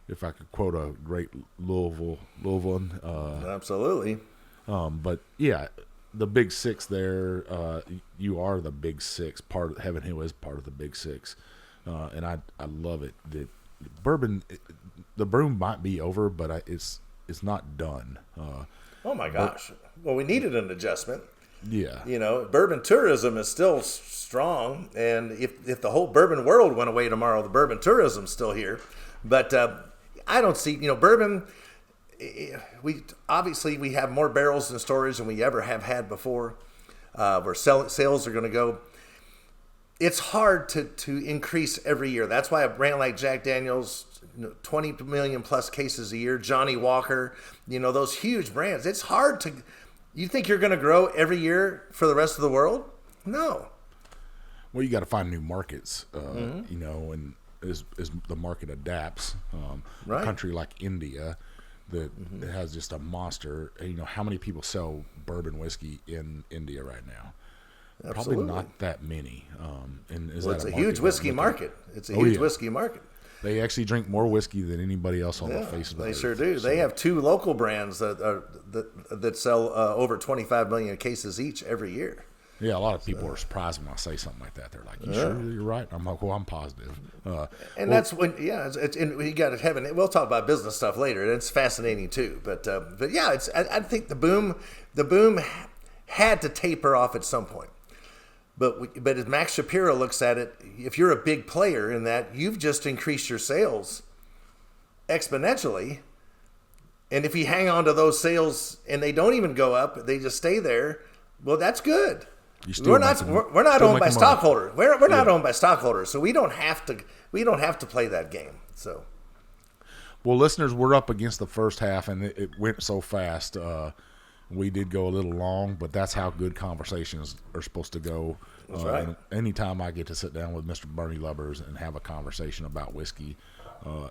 If I could quote a great Louisvillean. Absolutely. But yeah, the big 6 there. You are the big 6. Part of Heaven Hill is part of the big 6, and I love it. That bourbon, the broom might be over, but it's not done. Oh my gosh! Well, we needed an adjustment. Yeah. Bourbon tourism is still strong, and if the whole bourbon world went away tomorrow, the bourbon tourism's still here. But I don't see, bourbon. We have more barrels in storage than we ever have had before. Where sales are going to go. It's hard to increase every year. That's why a brand like Jack Daniels, 20 million plus cases a year, Johnny Walker, those huge brands. It's hard to. You think you're going to grow every year for the rest of the world? No. Well, you got to find new markets, and as the market adapts, right. A country like India that has just a monster. How many people sell bourbon whiskey in India right now? Absolutely. Probably not that many. And it's a huge whiskey market. It's a huge whiskey market. They actually drink more whiskey than anybody else on the face of the earth. They sure do. So. They have 2 local brands that sell over 25 million cases each every year. Yeah, a lot of people are surprised when I say something like that. They're like, "You sure you're right?" I'm like, "Well, I'm positive." That's when, and you got to Heaven. We'll talk about business stuff later. It's fascinating too. But yeah, I think the boom had to taper off at some point. But as Max Shapiro looks at it, if you're a big player in that, you've just increased your sales exponentially. And if you hang on to those sales and they don't even go up, they just stay there. Well, that's good. We're not owned by stockholders. We're not owned by stockholders, so we don't have to play that game. So, well, listeners, we're up against the first half, and it went so fast. We did go a little long, but that's how good conversations are supposed to go. That's right. And anytime I get to sit down with Mr. Bernie Lubbers and have a conversation about whiskey,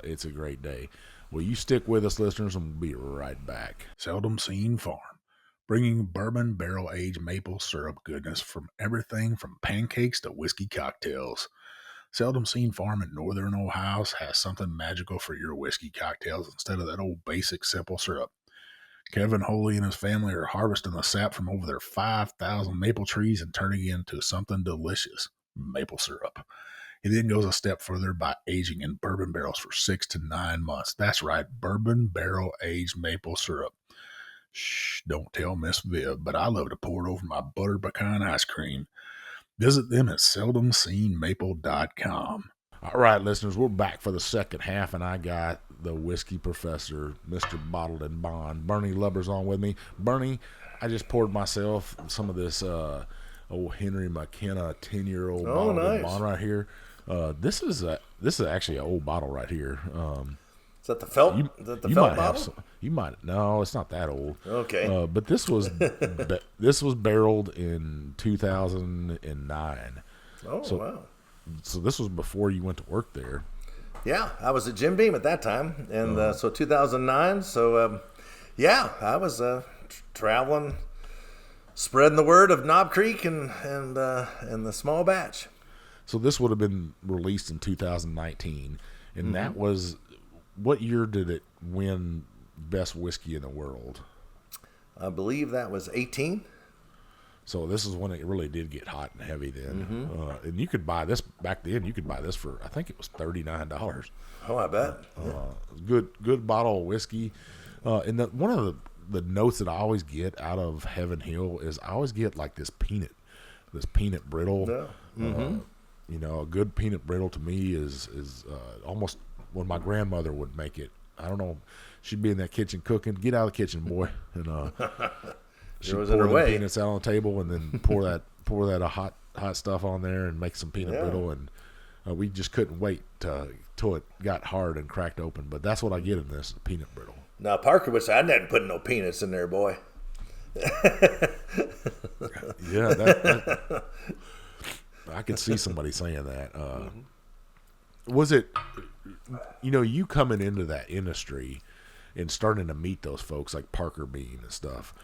it's a great day. Well, you stick with us, listeners, and we'll be right back. Seldom Seen Farm, bringing bourbon barrel-aged maple syrup goodness from everything from pancakes to whiskey cocktails. Seldom Seen Farm in Northern Ohio has something magical for your whiskey cocktails instead of that old basic simple syrup. Kevin Holy and his family are harvesting the sap from over their 5,000 maple trees and turning it into something delicious, maple syrup. He then goes a step further by aging in bourbon barrels for 6 to 9 months. That's right, bourbon barrel-aged maple syrup. Shh, don't tell Miss Viv, but I love to pour it over my buttered pecan ice cream. Visit them at seldomseenmaple.com. All right, listeners, we're back for the second half, and I got the whiskey professor, Mr. Bottled and Bond, Bernie Lubbers, on with me. Bernie, I just poured myself some of this old Henry McKenna 10-year-old Bottled and Bond right here. This is actually an old bottle right here. Is that the felt? The felt bottle? No, it's not that old. Okay. But this was this was barreled in 2009. Oh, wow. So this was before you went to work there. Yeah, I was at Jim Beam at that time, and so 2009. So yeah, I was traveling, spreading the word of Knob Creek and the small batch. So this would have been released in 2019, and that was, what year did it win best whiskey in the world? I believe that was 18. So this is when it really did get hot and heavy then. And you could buy this back then. You could buy this for, I think it was $39. Oh, I bet. Good bottle of whiskey. And one of the notes that I always get out of Heaven Hill is I always get like this peanut brittle. Yeah. You know, a good peanut brittle to me is almost when my grandmother would make it. I don't know. She'd be in that kitchen cooking. Get out of the kitchen, boy. And she'd pour the peanuts out on the table and then pour that hot stuff on there and make some peanut brittle. And we just couldn't wait till it got hard and cracked open. But that's what I get in this, peanut brittle. Now, Parker would say, I didn't put no peanuts in there, boy. Yeah, I could see somebody saying that. Was it, you coming into that industry and starting to meet those folks like Parker Beam and stuff,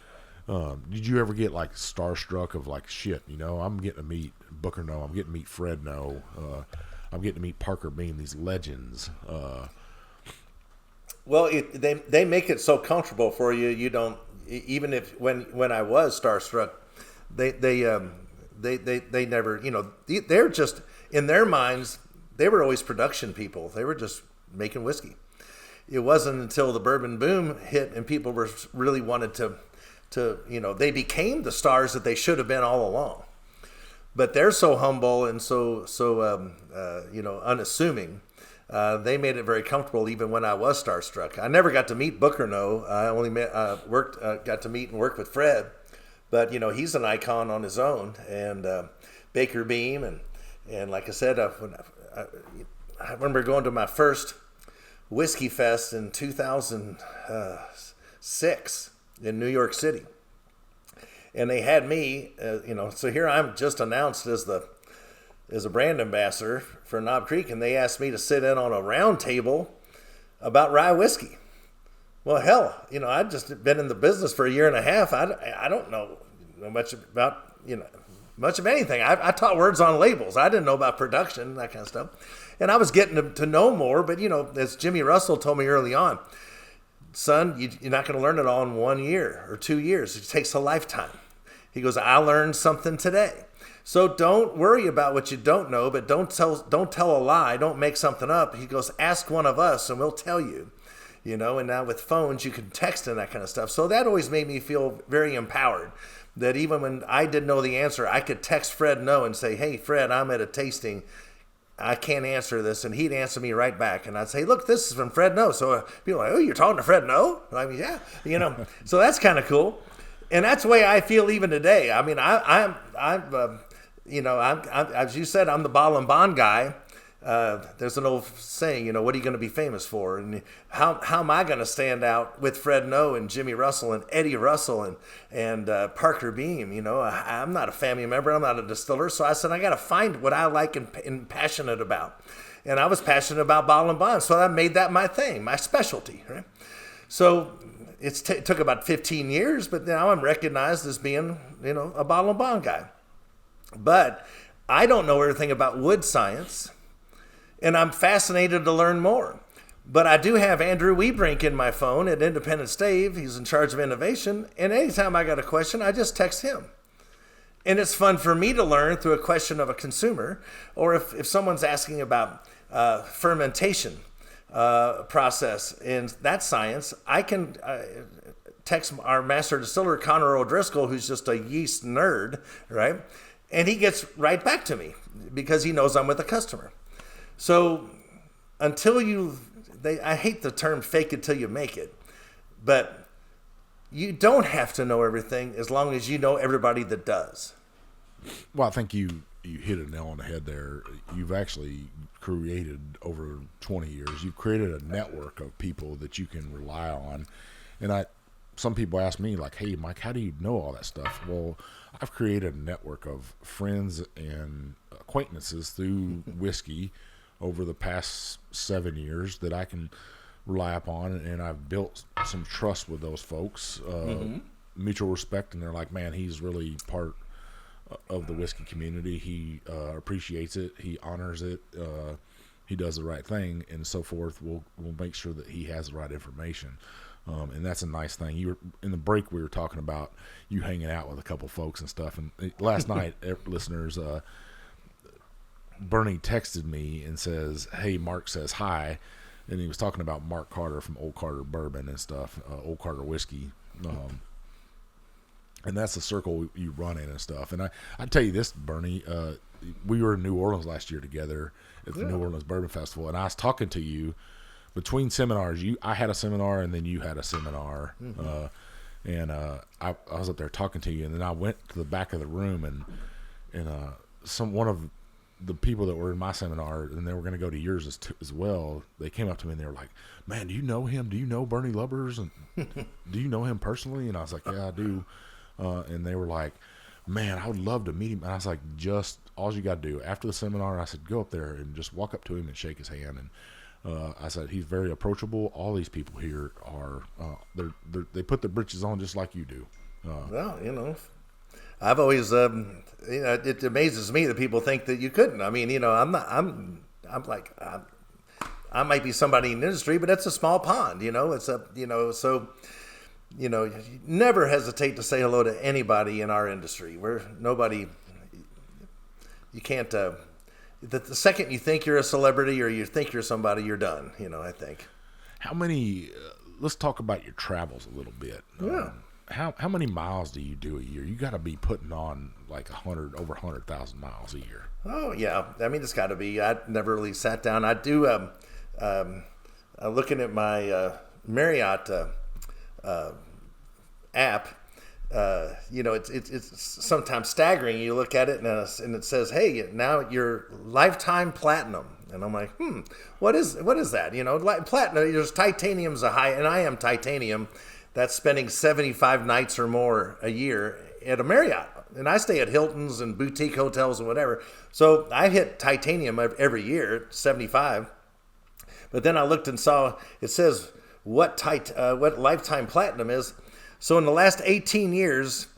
did you ever get like starstruck of like, shit, I'm getting to meet Booker No, I'm getting to meet Fred No, I'm getting to meet Parker Beam, these legends? Well, they make it so comfortable for you. You don't, even if when I was starstruck, they never, they're just, in their minds, they were always production people. They were just making whiskey. It wasn't until the bourbon boom hit and people were really wanted to they became the stars that they should have been all along. But they're so humble and so unassuming. They made it very comfortable even when I was starstruck. I never got to meet Booker No. I only got to meet and work with Fred. But, he's an icon on his own. And Baker Beam. And like I said, I remember going to my first Whiskey Fest in 2006 in New York City. And they had me, so here I'm just announced as a brand ambassador for Knob Creek, and they asked me to sit in on a round table about rye whiskey. Well, hell, I'd just been in the business for a year and a half. I don't know much about, much of anything. I taught words on labels. I didn't know about production, that kind of stuff. And I was getting to know more, but, as Jimmy Russell told me early on, son, you're not going to learn it all in 1 year or 2 years. It takes a lifetime. He goes, I learned something today. So don't worry about what you don't know, but don't tell a lie. Don't make something up. He goes, ask one of us and we'll tell you. And now with phones, you can text and that kind of stuff. So that always made me feel very empowered, that even when I didn't know the answer, I could text Fred No and say, hey, Fred, I'm at a tasting. I can't answer this. And he'd answer me right back. And I'd say, look, this is from Fred No. So people are like, oh, you're talking to Fred No? I mean, yeah, so that's kind of cool. And that's the way I feel even today. I mean, I'm as you said, I'm the bottle and bond guy. There's an old saying, what are you going to be famous for? And how am I going to stand out with Fred No and Jimmy Russell and Eddie Russell and Parker Beam? I'm not a family member. I'm not a distiller. So I said, I got to find what I like and passionate about. And I was passionate about bottle and bond. So I made that my thing, my specialty. Right? So it took about 15 years, but now I'm recognized as being, a bottle and bond guy. But I don't know everything about wood science. And I'm fascinated to learn more. But I do have Andrew Webrink in my phone at Independent Stave. He's in charge of innovation. And anytime I got a question, I just text him. And it's fun for me to learn through a question of a consumer. Or if someone's asking about fermentation process in that science, I can text our master distiller, Conor O'Driscoll, who's just a yeast nerd, right? And he gets right back to me because he knows I'm with a customer. So until I hate the term fake it till you make it, but you don't have to know everything as long as you know everybody that does. Well, I think you hit a nail on the head there. You've actually created over 20 years. You've created a network of people that you can rely on. And some people ask me like, hey, Mike, how do you know all that stuff? Well, I've created a network of friends and acquaintances through whiskey. over the past 7 years that I can rely upon, and I've built some trust with those folks, mutual respect, and they're like, man, he's really part of the whiskey community. He appreciates it, he honors it, he does the right thing, and so forth. We'll make sure that he has the right information, and that's a nice thing. You were in the break, we were talking about you hanging out with a couple folks and stuff, and last night, listeners, Bernie texted me and says, hey, Mark says hi, and he was talking about Mark Carter from Old Carter Bourbon and stuff, Old Carter Whiskey, and that's the circle you run in and stuff. And I tell you this, Bernie, we were in New Orleans last year together at the New Orleans Bourbon Festival, and I was talking to you between seminars. I had a seminar, and then you had a seminar, and I was up there talking to you, and then I went to the back of the room, and one of the people that were in my seminar, and they were going to go to yours as well, they came up to me and they were like, man, do you know him? Do you know Bernie Lubbers? And do you know him personally? And I was like, yeah, I do. And they were like, man, I would love to meet him. And I was like, just all you got to do after the seminar, I said, go up there and just walk up to him and shake his hand. And I said, he's very approachable. All these people here are, they put their britches on just like you do. Well, I've always, it amazes me that people think that you couldn't. I mean, I'm like, I might be somebody in the industry, but it's a small pond, it's so, never hesitate to say hello to anybody in our industry. You can't, the second you think you're a celebrity or you think you're somebody, you're done, I think. How many, let's talk about your travels a little bit. Yeah. How many miles do you do a year? You got to be putting on like over 100,000 miles a year. Oh yeah, I mean it's got to be. I never really sat down. I do. Looking at my Marriott app, it's sometimes staggering. You look at it and it says, "Hey, now you're lifetime platinum." And I'm like, what is that? Platinum. There's titanium's a high, and I am titanium. That's spending 75 nights or more a year at a Marriott. And I stay at Hilton's and boutique hotels and whatever. So I hit titanium every year, 75. But then I looked and saw it says what lifetime platinum is. So in the last 18 years,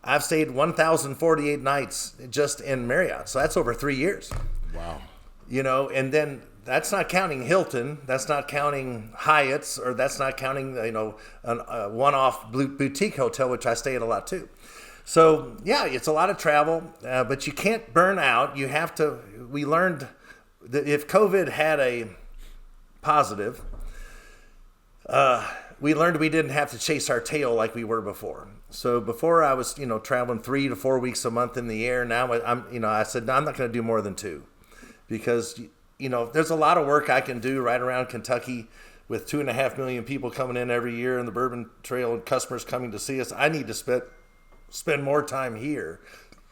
I've stayed 1,048 nights just in Marriott. So that's over 3 years. Wow. And then that's not counting Hilton. That's not counting Hyatt's, or that's not counting, a one-off boutique hotel, which I stay at a lot too. So yeah, it's a lot of travel, but you can't burn out. You have to. We learned that if COVID had a positive, we learned we didn't have to chase our tail like we were before. So before I was, traveling 3 to 4 weeks a month in the air. Now I said, no, I'm not going to do more than 2, because there's a lot of work I can do right around Kentucky with 2.5 million people coming in every year in the Bourbon Trail and customers coming to see us. I need to spend more time here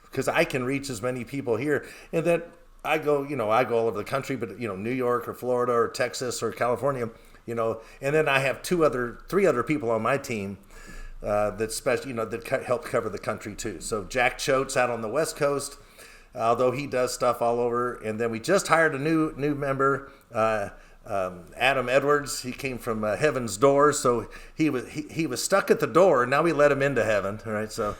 because I can reach as many people here. And then I go all over the country, but New York or Florida or Texas or California, and then I have 3 other people on my team that help cover the country too. So Jack Choate's out on the West Coast, although he does stuff all over. And then we just hired a new member, Adam Edwards. He came from Heaven's Door, so he was stuck at the door. Now we let him into heaven. All right, so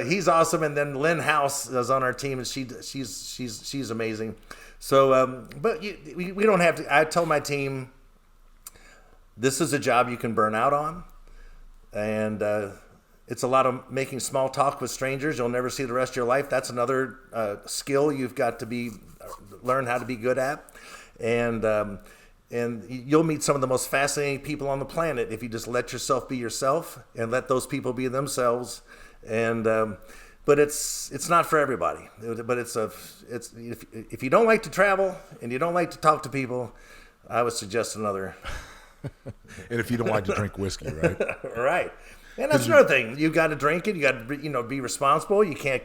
he's awesome. And then Lynn House is on our team, and she's amazing. So, but we don't have to. I told my team, this is a job you can burn out on. And it's a lot of making small talk with strangers. You'll never see the rest of your life. That's another skill you've got to learn how to be good at. And you'll meet some of the most fascinating people on the planet if you just let yourself be yourself and let those people be themselves. And but it's not for everybody. But it's if you don't like to travel and you don't like to talk to people, I would suggest another. And if you don't like to drink whiskey, right? Right. And that's another thing. You got to drink it. You got to, be responsible. You can't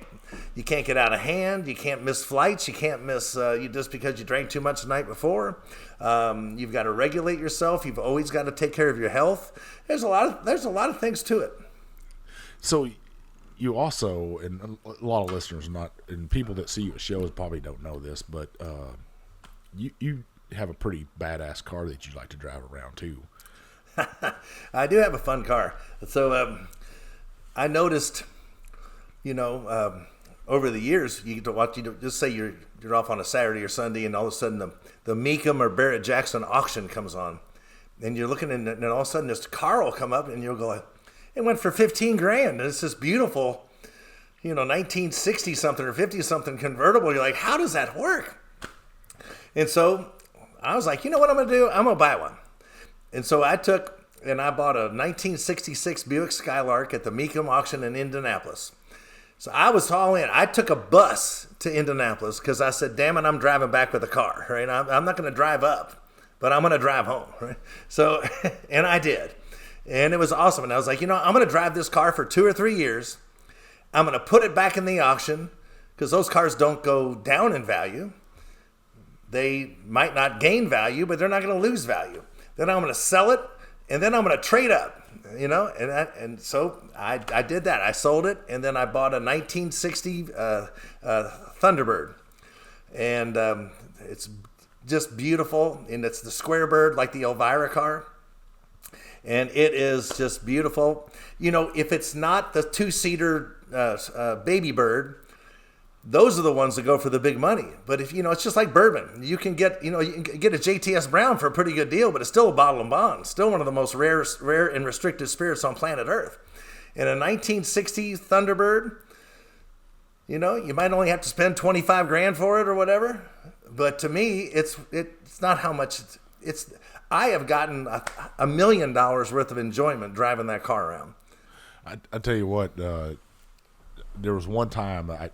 get out of hand. You can't miss flights. You can't miss just because you drank too much the night before. You've got to regulate yourself. You've always got to take care of your health. There's a lot of things to it. So you also, and a lot of listeners and people that see you at shows probably don't know this, but you have a pretty badass car that you like to drive around too. I do have a fun car. So I noticed, over the years, you get to watch. Just say you're off on a Saturday or Sunday, and all of a sudden the Mecum or Barrett Jackson auction comes on, and you're looking, and all of a sudden this car will come up, and you'll go like, it went for $15,000, and it's this beautiful, 1960 something or 50 something convertible. You're like, how does that work? And so I was like, you know what I'm gonna do? I'm gonna buy one. And so I bought a 1966 Buick Skylark at the Mecum auction in Indianapolis. So I was all in. I took a bus to Indianapolis because I said, damn it, I'm driving back with a car, right? I'm not going to drive up, but I'm going to drive home, right? So, and I did. And it was awesome. And I was like, I'm going to drive this car for 2 or 3 years. I'm going to put it back in the auction because those cars don't go down in value. They might not gain value, but they're not going to lose value. Then I'm going to sell it, and then I'm going to trade up, and so I did that. I sold it, and then I bought a 1960 Thunderbird, and it's just beautiful, and it's the square bird like the Elvira car, and it is just beautiful. If it's not the 2-seater baby bird, those are the ones that go for the big money. But if it's just like bourbon, you can get a JTS Brown for a pretty good deal, but it's still a bottle and bond. Still one of the most rare and restricted spirits on planet Earth. And a 1960 Thunderbird, you might only have to spend $25,000 for it or whatever. But to me, it's not how much it's. I have gotten $1 million worth of enjoyment driving that car around. I tell you what. There was one time I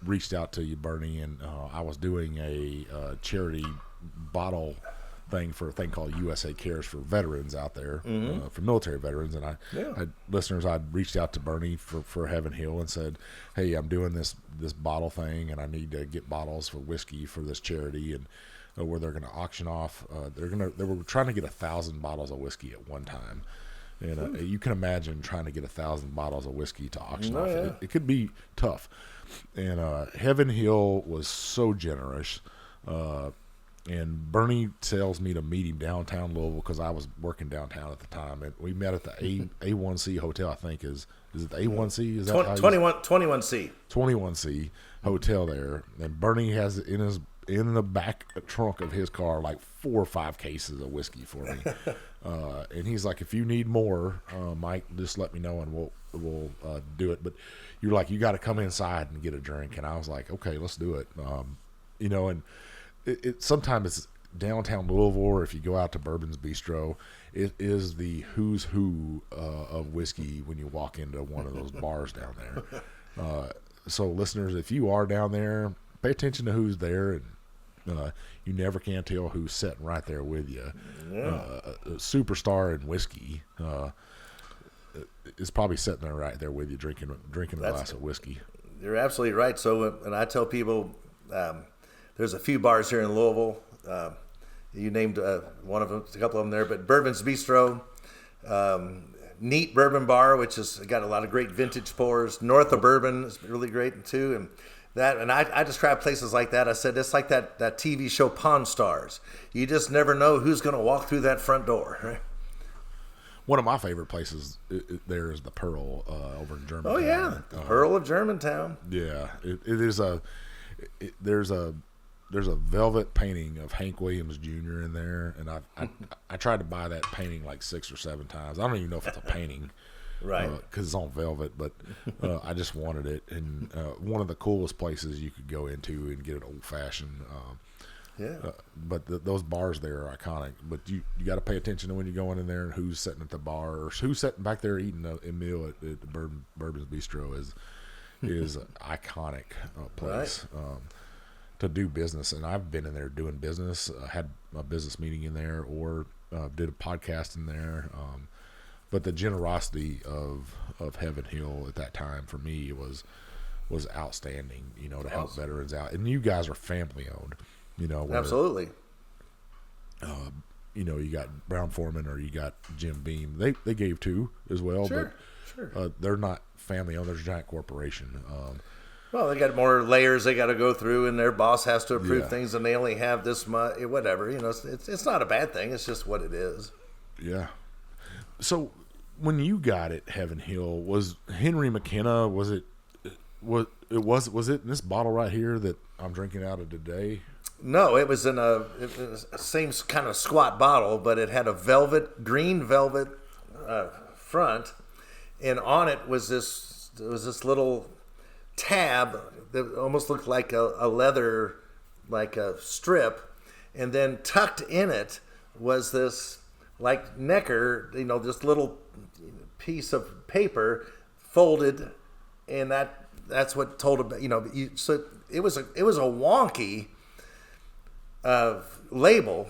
reached out to you, Bernie, and I was doing a charity bottle thing for a thing called USA Cares for veterans out there, for military veterans. And I'd reached out to Bernie for Heaven Hill and said, hey, I'm doing this bottle thing, and I need to get bottles for whiskey for this charity, and where they're going to auction off. They were trying to get 1,000 bottles of whiskey at one time. And you can imagine trying to get 1,000 bottles of whiskey to auction off. Yeah. It could be tough. And Heaven Hill was so generous. And Bernie tells me to meet him downtown Louisville because I was working downtown at the time. And we met at the A1C Hotel, I think. Is it the A1C? Is that 21C. 21C Hotel there. And Bernie has it in the back trunk of his car like 4 or 5 cases of whiskey for me. And he's like, if you need more, Mike, just let me know and we'll do it. But you're like, you got to come inside and get a drink. And I was like, okay, let's do it. And it sometimes it's downtown Louisville, or if you go out to Bourbon's Bistro, it is the who's who of whiskey when you walk into one of those bars down there. So listeners, if you are down there, pay attention to who's there, and you never can tell who's sitting right there with you. Yeah. A superstar in whiskey is probably sitting there right there with you, drinking a glass of whiskey. You're absolutely right. So, and I tell people, there's a few bars here in Louisville. You named one of them, a couple of them there, but Bourbon's Bistro, Neat Bourbon Bar, which has got a lot of great vintage pours. North of Bourbon is really great too, and I describe places like that. I said it's like that TV show Pawn Stars. You just never know who's going to walk through that front door. Right? One of my favorite places there is the Pearl over in Germantown. Oh yeah, the Pearl of Germantown. Yeah, it is there's a velvet painting of Hank Williams Jr. in there, and I tried to buy that painting like 6 or 7 times. I don't even know if it's a painting. Right, because it's on velvet, but I just wanted it. And one of the coolest places you could go into and get an old fashioned. But those bars there are iconic. But you got to pay attention to when you're going in there and who's sitting at the bar or who's sitting back there eating a meal at the Bourbon's Bistro is an iconic place to do business. And I've been in there doing business. Had a business meeting in there, or did a podcast in there. But the generosity of Heaven Hill at that time for me was outstanding, to help veterans out. And you guys are family owned, Absolutely. You got Brown Foreman or you got Jim Beam. They gave too as well. Sure. Sure. They're not family owned. They're a giant corporation. Well, they got more layers they got to go through, and their boss has to approve Yeah. things, and they only have this much, whatever. It's not a bad thing. It's just what it is. Yeah. So when you got it, Heaven Hill, was Henry McKenna? Was it in this bottle right here that I'm drinking out of today? No, it was in a same kind of squat bottle, but it had a green velvet front, and on it was this little tab that almost looked like a leather, like a strip, and then tucked in it was this like necker, this little piece of paper folded, and that's what told about, so it was a wonky label.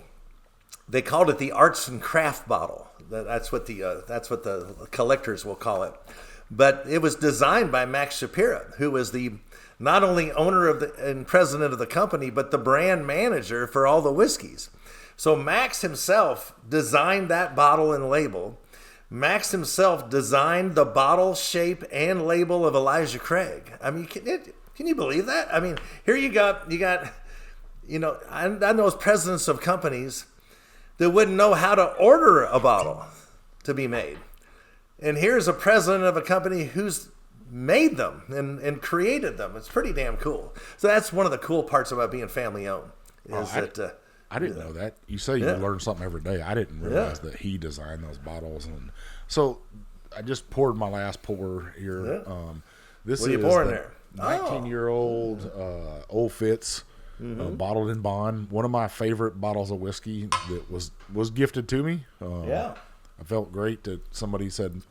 They called it the arts and craft bottle. That's what the collectors will call it. But it was designed by Max Shapiro, who was the not only owner and president of the company, but the brand manager for all the whiskeys. So Max himself designed that bottle and label. Max himself designed the bottle shape and label of Elijah Craig. I mean, can you believe that? I mean, here you got, I know presidents of companies that wouldn't know how to order a bottle to be made. And here's a president of a company who's made them and created them. It's pretty damn cool. So that's one of the cool parts about being family owned. I didn't know that. You say you learn something every day. I didn't realize that he designed those bottles. And so I just poured my last pour here. Yeah. This what are you is pouring the there? 19-year-old Old Fitz, bottled in bond. One of my favorite bottles of whiskey that was gifted to me. I felt great that somebody said,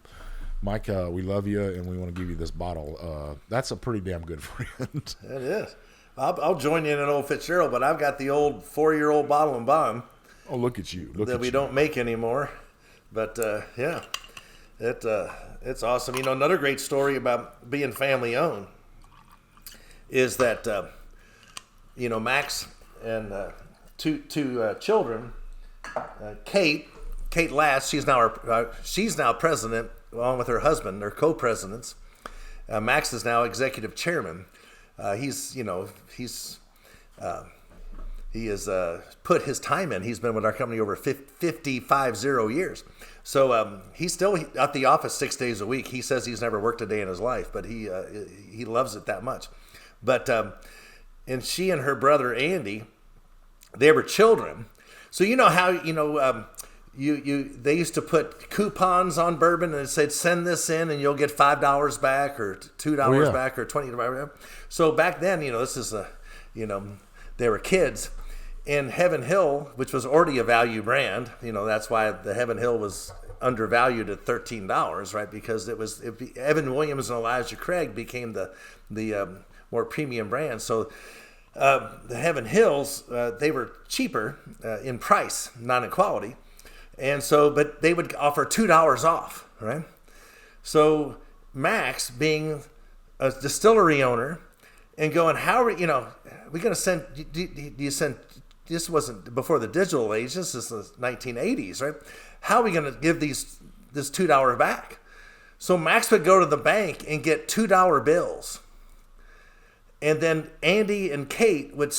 Mike, we love you and we want to give you this bottle. That's a pretty damn good friend. It is. I'll join you in an Old Fitzgerald, but I've got the old 4-year-old bottle and bond. Oh, look at you! That we don't make anymore. But it's awesome. Another great story about being family owned is that Max and two children, Kate Lass, she's now president along with her husband. They're co-presidents. Max is now executive chairman. He has put his time in. He's been with our company over 55 years. So he's still at the office 6 days a week. He says he's never worked a day in his life, but he loves it that much. But and she and her brother Andy, they were children. So you know how they used to put coupons on bourbon and it said send this in and you'll get $5 back or $2 back or $20. So back then, this is they were kids. And Heaven Hill, which was already a value brand, that's why the Heaven Hill was undervalued at $13, right? Because Evan Williams and Elijah Craig became the more premium brand. So the Heaven Hills, they were cheaper in price, not in quality. And so, but they would offer $2 off, right? So Max, being a distillery owner, and going, how are we going to send? Do you send? This wasn't before the digital age. This is the 1980s, right? How are we going to give this $2 back? So Max would go to the bank and get $2 bills, and then Andy and Kate would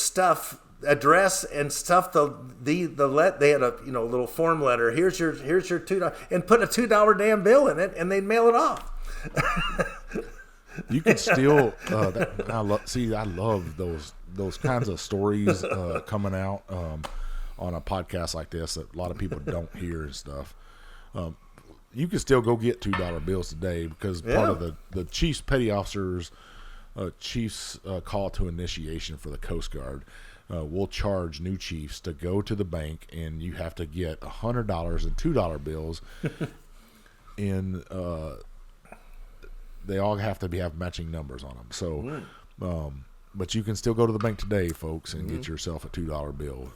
address and stuff they had a little form letter. Here's your $2 and put a $2 damn bill in it, and they'd mail it off. You could still I love those kinds of stories coming out on a podcast like this that a lot of people don't hear and stuff. You can still go get $2 bills today because part of the chief's petty officers chief's call to initiation for the Coast Guard will charge new chiefs to go to the bank, and you have to get $100 and $2 bills in they all have to have matching numbers on them. So but you can still go to the bank today, folks, and get yourself a $2 bill.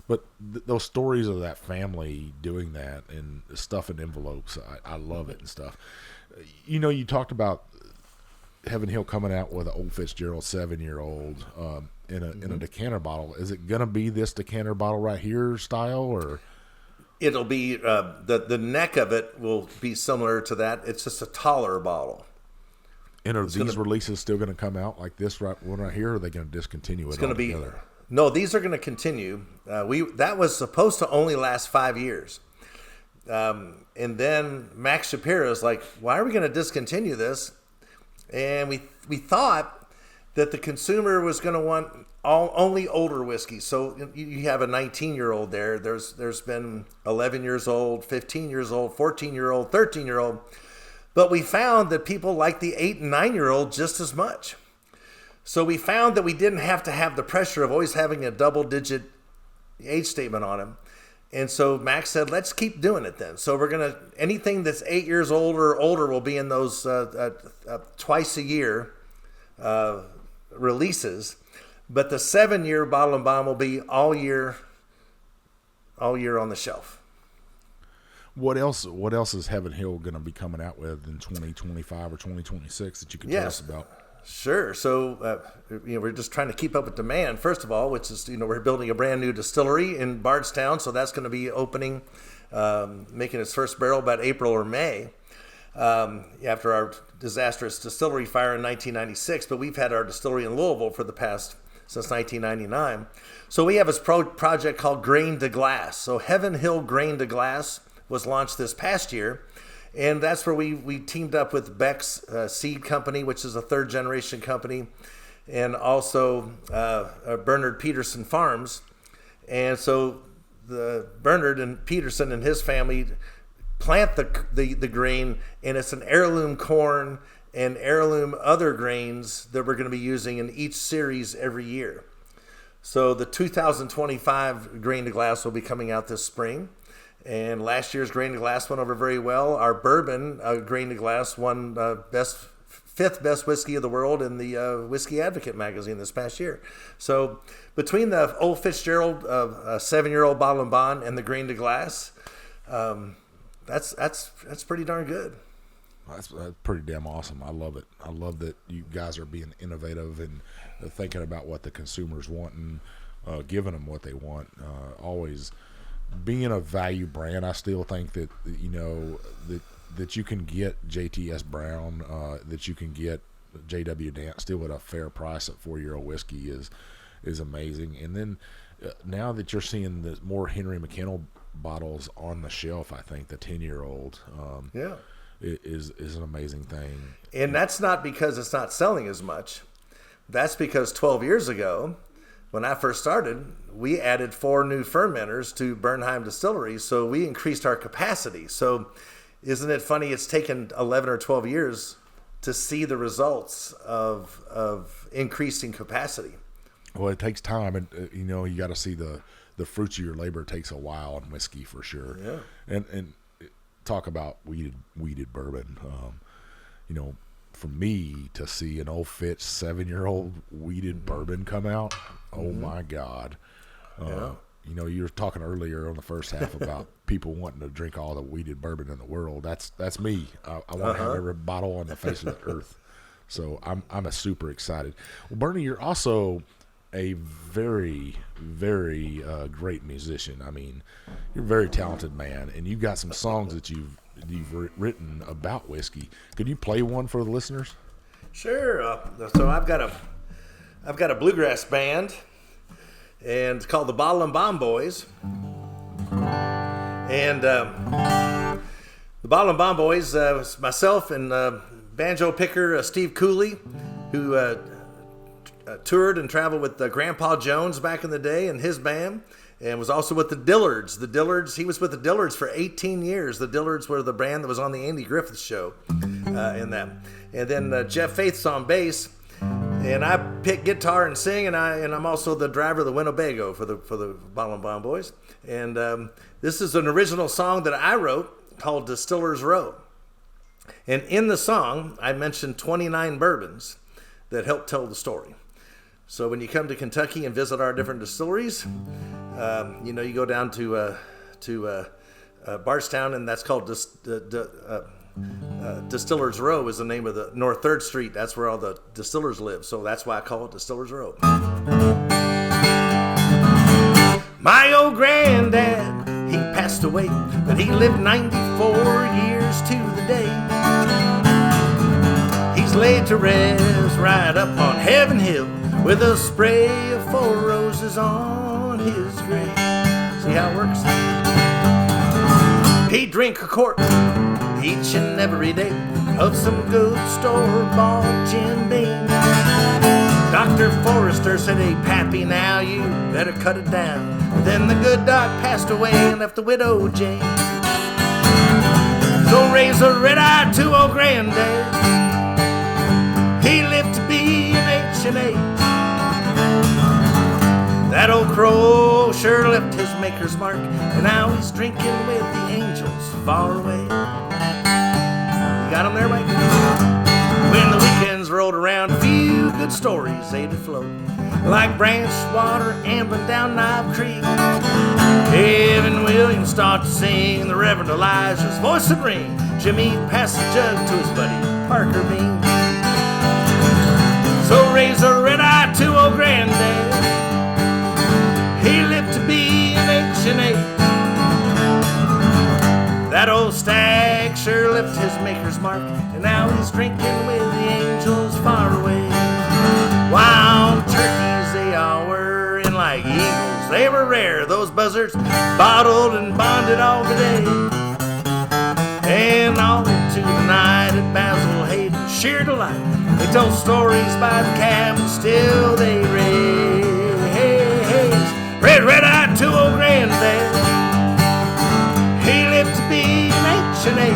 But those stories of that family doing that and stuff in envelopes, I love it and stuff. You talked about Heaven Hill coming out with an Old Fitzgerald 7-year-old in a decanter bottle. Is it going to be this decanter bottle right here style, or? it'll be the neck of it will be similar to that. It's just a taller bottle. And are these releases still going to come out like this one right here, or are they going to discontinue it altogether? No, these are going to continue. That was supposed to only last 5 years. And then Max Shapiro is like, why are we going to discontinue this? And we thought that the consumer was going to want only older whiskey. So you have a 19-year-old there. There's been 11 years old, 15 years old, 14-year-old, 13-year-old. But we found that people like the 8 and 9-year-old just as much. So we found that we didn't have to have the pressure of always having a double-digit age statement on them. And so Max said, let's keep doing it then. So we're going to, anything that's 8 years old or older will be in those twice a year releases. But the 7-year bottle and bond will be all year on the shelf. What else is Heaven Hill going to be coming out with in 2025 or 2026 that you can tell us about? Sure. So, we're just trying to keep up with demand, first of all, which is, we're building a brand new distillery in Bardstown. So that's going to be opening, making its first barrel about April or May, after our disastrous distillery fire in 1996. But we've had our distillery in Louisville since 1999. So we have this project called Grain to Glass. So Heaven Hill Grain to Glass was launched this past year. And that's where we teamed up with Beck's Seed Company, which is a third-generation company, and also Bernard Peterson Farms. And so the Bernard and Peterson and his family plant the grain, and it's an heirloom corn and heirloom other grains that we're going to be using in each series every year. So the 2025 Grain to Glass will be coming out this spring. And last year's Grain to Glass went over very well. Our bourbon, Grain to Glass, won fifth best whiskey of the world in the Whiskey Advocate magazine this past year. So between the Old Fitzgerald 7-year-old bottle and bond and the Grain to Glass, that's pretty darn good. That's pretty damn awesome. I love it. I love that you guys are being innovative and thinking about what the consumers want and giving them what they want. Always being a value brand, I still think that that you can get JTS Brown, that you can get JW Dance still at a fair price at 4-year-old whiskey is amazing. And then now that you're seeing the more Henry McKenna bottles on the shelf, I think the 10-year-old is an amazing thing. And that's not because it's not selling as much. That's because 12 years ago, when I first started, we added 4 new fermenters to Bernheim Distillery, so we increased our capacity. So isn't it funny it's taken 11 or 12 years to see the results of increasing capacity? Well, it takes time, and you got to see the fruits of your labor. It takes a while in whiskey for sure. Yeah. And talk about weeded bourbon. For me to see an Old Fitz 7-year-old weeded bourbon come out, oh my God. You were talking earlier on the first half about people wanting to drink all the weeded bourbon in the world. That's me. I want to have every bottle on the face of the earth. So I'm super excited. Well, Bernie, you're also a very, very great musician. I mean, you're a very talented man, and you've got some songs that you've written about whiskey. Could you play one for the listeners? Sure. So I've got a bluegrass band, and it's called the Bottle and Bomb Boys. And the Bottle and Bomb Boys was myself and banjo picker Steve Cooley, who toured and traveled with Grandpa Jones back in the day and his band, and was also with the Dillards. He was with the Dillards for 18 years. The Dillards were the band that was on the Andy Griffith Show in that. And then Jeff Faith's on bass, and I pick guitar and sing, and I'm also the driver of the Winnebago for the Bottle and Bomb Boys. And this is an original song that I wrote called Distiller's Row. And in the song, I mentioned 29 bourbons that help tell the story. So when you come to Kentucky and visit our different distilleries, you go down to Bardstown, and that's called Distiller's Row is the name of the North 3rd Street. That's where all the distillers live. So that's why I call it Distiller's Row. My old granddad, he passed away, but he lived 94 years to the day. He's laid to rest right up on Heaven Hill with a spray of 4 roses on his grave. See how it works? He'd drink a quart each and every day of some good store-bought Jim Beam. Dr. Forrester said, "Hey, Pappy, now you better cut it down." Then the good doc passed away and left the widow Jane. So raise a red-eye to old Granddad. He lived to be an H&H. That old crow sure left his maker's mark, and now he's drinking with the angels far away. You got him there, Mike? When the weekends rolled around, a few good stories they'd float, like branch water ambling down Knob Creek. Evan Williams started to sing, the Reverend Elijah's voice would ring. Jimmy passed the jug to his buddy Parker Bean. So raise a red eye to old Granddad. He lived to be an H&H. That old stag sure left his maker's mark, and now he's drinking with the angels far away. Wild turkeys they all were, and like eagles they were rare. Those buzzards bottled and bonded all today. And all into the night at Basil Hayden's sheer delight, they told stories by the cab and still they raise. Red eye to old Granddad. He lived to be an H&H.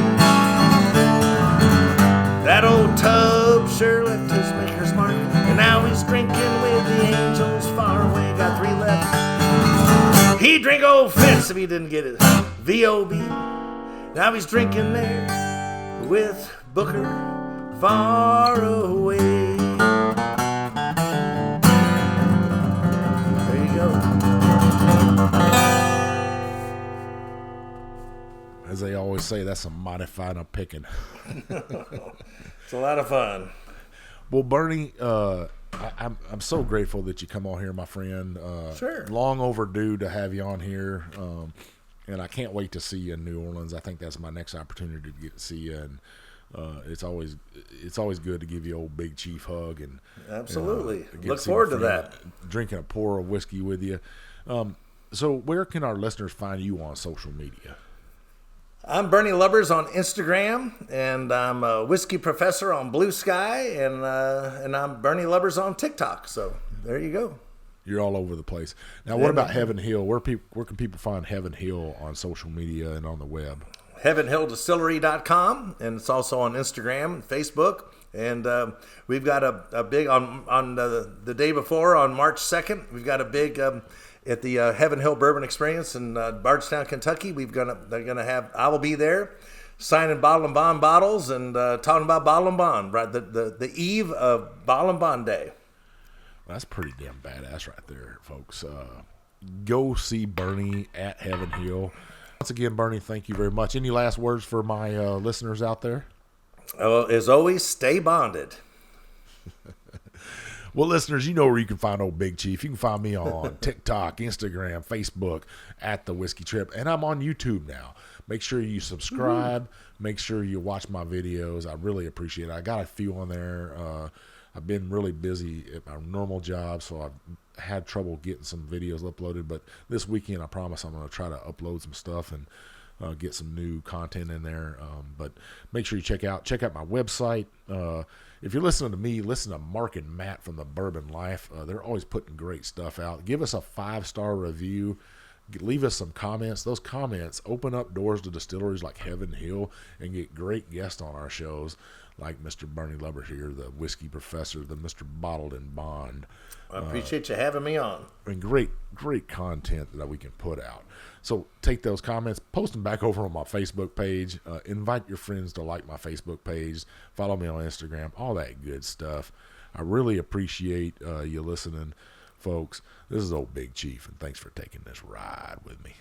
That old tub sure left his maker's mark, and now he's drinking with the angels far away. Got 3 left. He'd drink old Fitz if he didn't get his VOB. Now he's drinking there with Booker far away. There you go. As they always say, that's a mighty fine picking. It's a lot of fun. Well, Bernie, I'm so grateful that you come on here, my friend. Sure. Long overdue to have you on here, and I can't wait to see you in New Orleans. I think that's my next opportunity to get to see you, and it's always good to give you old Big Chief hug and absolutely look forward to that. Drinking a pour of whiskey with you. So, where can our listeners find you on social media? I'm Bernie Lubbers on Instagram, and I'm a whiskey professor on Blue Sky, and I'm Bernie Lubbers on TikTok. So there you go. You're all over the place. Now, what about Heaven Hill? Where can people find Heaven Hill on social media and on the web? HeavenHillDistillery.com, and it's also on Instagram and Facebook. And we've got a big on the day before, on March 2nd, we've got a big at the Heaven Hill Bourbon Experience in Bardstown, Kentucky. They're gonna have. I will be there, signing Bottle and Bond bottles and talking about Bottle and Bond. Right, the eve of Bottle and Bond Day. That's pretty damn badass right there, folks. Go see Bernie at Heaven Hill. Once again, Bernie, thank you very much. Any last words for my listeners out there? As always, stay bonded. Well, listeners, you know where you can find old Big Chief. You can find me on TikTok, Instagram, Facebook, at The Whiskey Trip. And I'm on YouTube now. Make sure you subscribe. Mm-hmm. Make sure you watch my videos. I really appreciate it. I got a few on there. I've been really busy at my normal job, so I've had trouble getting some videos uploaded. But this weekend, I promise I'm going to try to upload some stuff and get some new content in there. But make sure you check out my website. If you're listening to me, listen to Mark and Matt from the Bourbon Life. They're always putting great stuff out. Give us a 5-star review. Leave us some comments. Those comments open up doors to distilleries like Heaven Hill and get great guests on our shows, like Mr. Bernie Lubbers here, the whiskey professor, the Mr. Bottled and Bond. I appreciate you having me on. And great content that we can put out. So take those comments, post them back over on my Facebook page. Invite your friends to like my Facebook page. Follow me on Instagram, all that good stuff. I really appreciate you listening, folks. This is old Big Chief, and thanks for taking this ride with me.